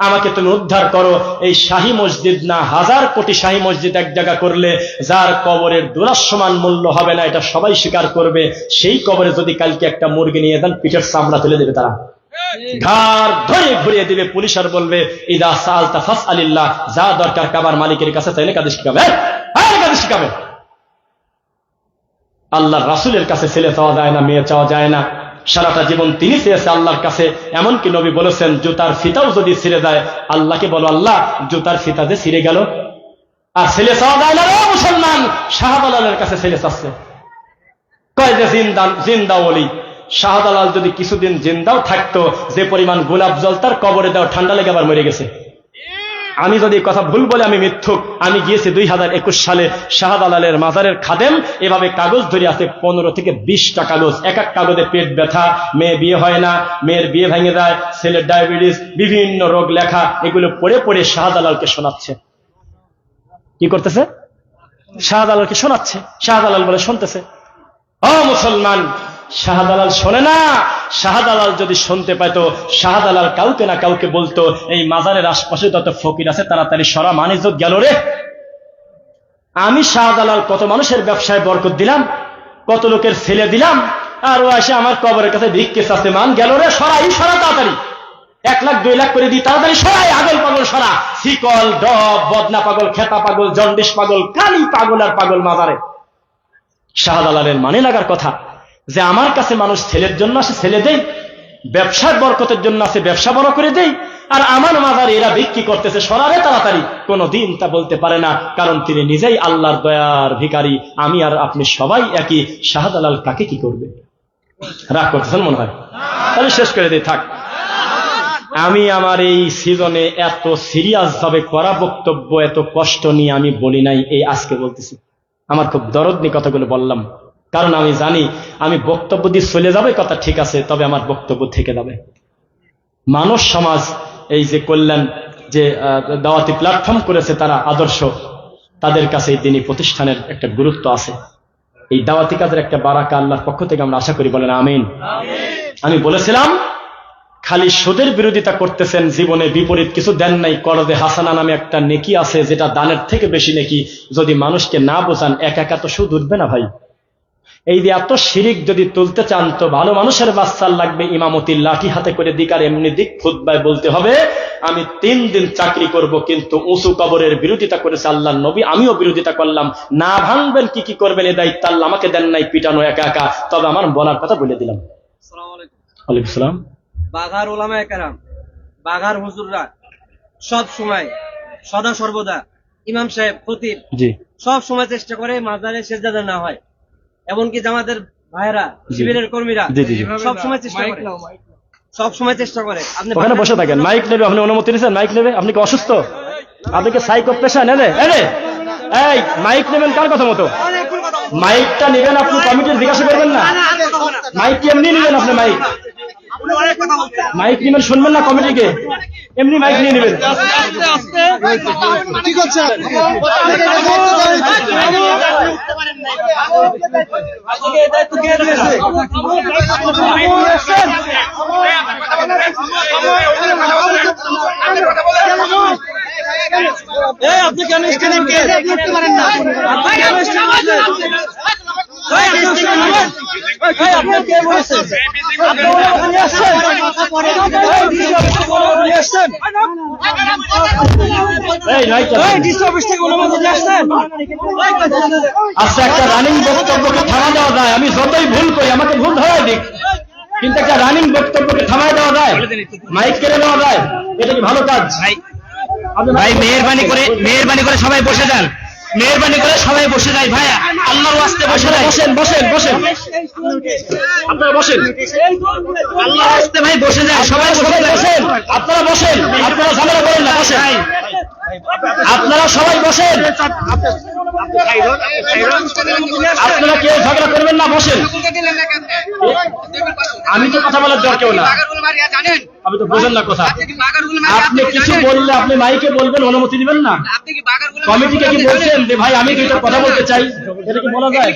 আমাকে তুমি উদ্ধার করো, এই শাহী মসজিদ না 1000 কোটি শাহী মসজিদ এক জায়গা করলে যার কবরের দুরাসমান মূল্য হবে না, এটা সবাই স্বীকার করবে। সেই কবরে যদি কালকে একটা মুরগি নিয়ে দেন, পিঠের চামড়া তুলে দেবে তারা, ঘাড় ধরে ঘুরিয়ে দিবে। পুলিশ আর বলবে ইদা সালতা ফাসআলিল্লাহ, যা দরকার কাবার মালিকের কাছে চাইলে কাদের শিখাবে, কাদের শিখাবে। আল্লাহর রাসূলের কাছে ছেলে চাওয়া যায় না, মেয়ে চাওয়া যায় না। সারাটা জীবন তিনি চেয়েছে আল্লাহর কাছে। এমনকি নবী বলেছেন জুতার ফিতাও যদি ছিঁড়ে যায় আল্লাহকে বলো, আল্লাহ জুতার ফিতা যে ছিঁড়ে গেল। আর ছেলে চাওয়া যায় না রে মুসলমান, শাহজালালের কাছে ছেলে চাচ্ছে, কয় যে জিন্দা ওলি। শাহজালাল যদি কিছুদিন জিন্দাও থাকতো, যে পরিমাণ গোলাপ জল তার কবরে দেওয়া ঠান্ডা লেগে আবার মরে গেছে। আমি যদি কথা ভুল বলে আমি মিথ্যুক। আমি গিয়েছি 2021 সালে শাহজালালের মাজারের খাদেম এভাবে কাগজ ধরে আছে 15 থেকে 20টা কাগজ। এক এক কাগজে পেট ব্যথা, মেয়ে বিয়ে হয় না, মেয়ের বিয়ে ভেঙে যায়, ছেলের ডায়াবেটিস, বিভিন্ন রোগ লেখা। এগুলো পড়ে পড়ে শাহজালালকে শোনাচ্ছে। কি করতেছে? শাহজালালকে শোনাচ্ছে। শাহজালাল বলে শুনতেছে। ও মুসলমান, শাহজালাল শোনে না। শাহজালাল যদি শুনতে পাইতো, শাহজালাল কাউকে না কাউকে বলতো এই মাজারের আশপাশে যত ফকির আছে তাড়াতাড়ি সরা, মানিজ্জত গেল রে। আমি শাহজালাল কত মানুষের ব্যবসায় বরকত দিলাম, কত লোকের ছেলে দিলাম, আর ও এসে আমার কবরের কাছে ভিক্ষে চাচ্ছে, মান গেল রে, সরাই সরা তাড়াতাড়ি, 1 লাখ 2 লাখ করে দিই, তাড়াতাড়ি সরাই, আগল পাগল সরা, শিকল ডব, বদনা পাগল, খেতা পাগল, জন্ডিস পাগল, কালি পাগল আর পাগল মাজারে। শাহজালালের মানে লাগার কথা যে আমার কাছে মানুষ ছেলের জন্য আসে, ছেলে দেই, ব্যবসার বরকতের জন্য আসে, ব্যবসা বড় করে দেই, আর আমার মাজারে এরা বিক্রি করতেছে, সরারে তাড়াতাড়ি। কোনদিন তা বলতে পারে না, কারণ তিনি নিজেই আল্লাহর দয়ার ভিখারি। আমি আর আপনি সবাই একই। শাহজালাল কাকে কি করবে? রাগ করতেছেন মনে হয়? তাহলে শেষ করে দিই, থাক। আমি আমার এই সিজনে এত সিরিয়াস ভাবে করা বক্তব্য এত কষ্ট নিয়ে আমি বলি নাই, এই আজকে বলতেছি। আমার খুব দরদ নিয়ে কথাগুলো বললাম, কারণ আমি জানি আমি বক্তব্য দিয়ে চলে যাবে, কথা ঠিক আছে, তবে আমার বক্তব্য থেকে যাবে। মানব সমাজ এই যে করলেন, যে দাওয়াতি প্ল্যাটফর্ম করেছে তারা আদর্শ, তাদের কাছে এই দিনী প্রতিষ্ঠানের একটা গুরুত্ব আছে। এই দাওয়াতি কাজের একটা বারাকা আল্লাহর পক্ষ থেকে আমরা আশা করি, বলেন আমিন। আমি বলেছিলাম খালি সুদের বিরোধিতা করতেছেন, জীবনে বিপরীত কিছু দেন নাই। করদে হাসানা নামে একটা নেকি আছে, যেটা দানের থেকে বেশি নেকি। যদি মানুষকে না বোঝান, একা একা তো সুদ উঠবে না ভাই। এই যে এত শিরিক যদি তুলতে চান, তো ভালো মানুষের বাচ্চার লাগবে ইমামতির লাঠি হাতে করে দিক, আর এমনি দিক খুতবায় বলতে হবে আমি 3 দিন চাকরি করব, কিন্তু উঁচু কবরের বিরোধিতা করেছে আল্লাহর নবী, আমিও বিরোধিতা করলাম। না ভাঙবেন, কি কি করবেন, এ দায়িত্ব আল্লাহ আমাকে দেন নাই পিটানো একা একা। তবে আমার বলার কথা বলে দিলাম। ওয়ালাইকুম আসসালাম। বাঘার ওলামায়ে কেরাম, বাঘার হুজুররা সব সময় সদা সর্বদা, ইমাম সাহেব, খতিব জি সব সময় চেষ্টা করে মাজারে সেজদা না হয়। এমনকি জামাতের ভাইয়েরা, শিবিরের কর্মীরা সব সময় চেষ্টা করে, সব সময় চেষ্টা করে। আপনি ওখানে বসে থাকেন, মাইক নেবে, আপনি অনুমতি নিয়েছেন, মাইক নেবে। আপনি কি অসুস্থ? আপনি কি সাইকো পেশেন্ট? এই মাইক নেবেন কার কথা মতো? মাইকটা নেবেন আপনি, কমিটির জিজ্ঞাসা করবেন না। মাইক কি এমনি নেবেন আপনি? মাইক নেবেন, শুনবেন না কমিটিকে, এমনি মাইক নিয়ে নেবেন। ঠিক আছে, আপনি কেন করতে পারেন না? আপনি কে বলেছেন? আচ্ছা, একটা রানিং বক্তব্যকে থামা দেওয়া যায়? আমি যতই ভুল করি আমাকে ভুল ধরাই দিক, কিন্তু একটা রানিং বক্তব্যকে থামাই দেওয়া যায়, মাইক কেড়ে নেওয়া যায়? এটা কি ভালো কাজ? ভাই মেহেরবানি করে সবাই বসে যান, মেহেরবানি করে সবাই বসে যায়। ভাই আল্লাহর ওয়াস্তে বসে যায়। বসেন আপনারা বসেন, আল্লাহর ওয়াস্তে ভাই বসে যায়, সবাই বসে যায়। আপনারা বসেন, আপনারা ঝামেলা করেন না, বসেন। আপনারা সবাই বসেন, আপনারা কেউ ঝগড়া করবেন না, বসেন। আমি তো কথা বলার দরকার না, আমি তো বোঝেন না কথা। আপনি কিছু বললে আপনি মাইকে বলবেন, অনুমতি দিবেন না? কমিটিকে কি বলছেন যে ভাই আমি কিছু কথা বলতে চাই, এটা কি বলা যায়?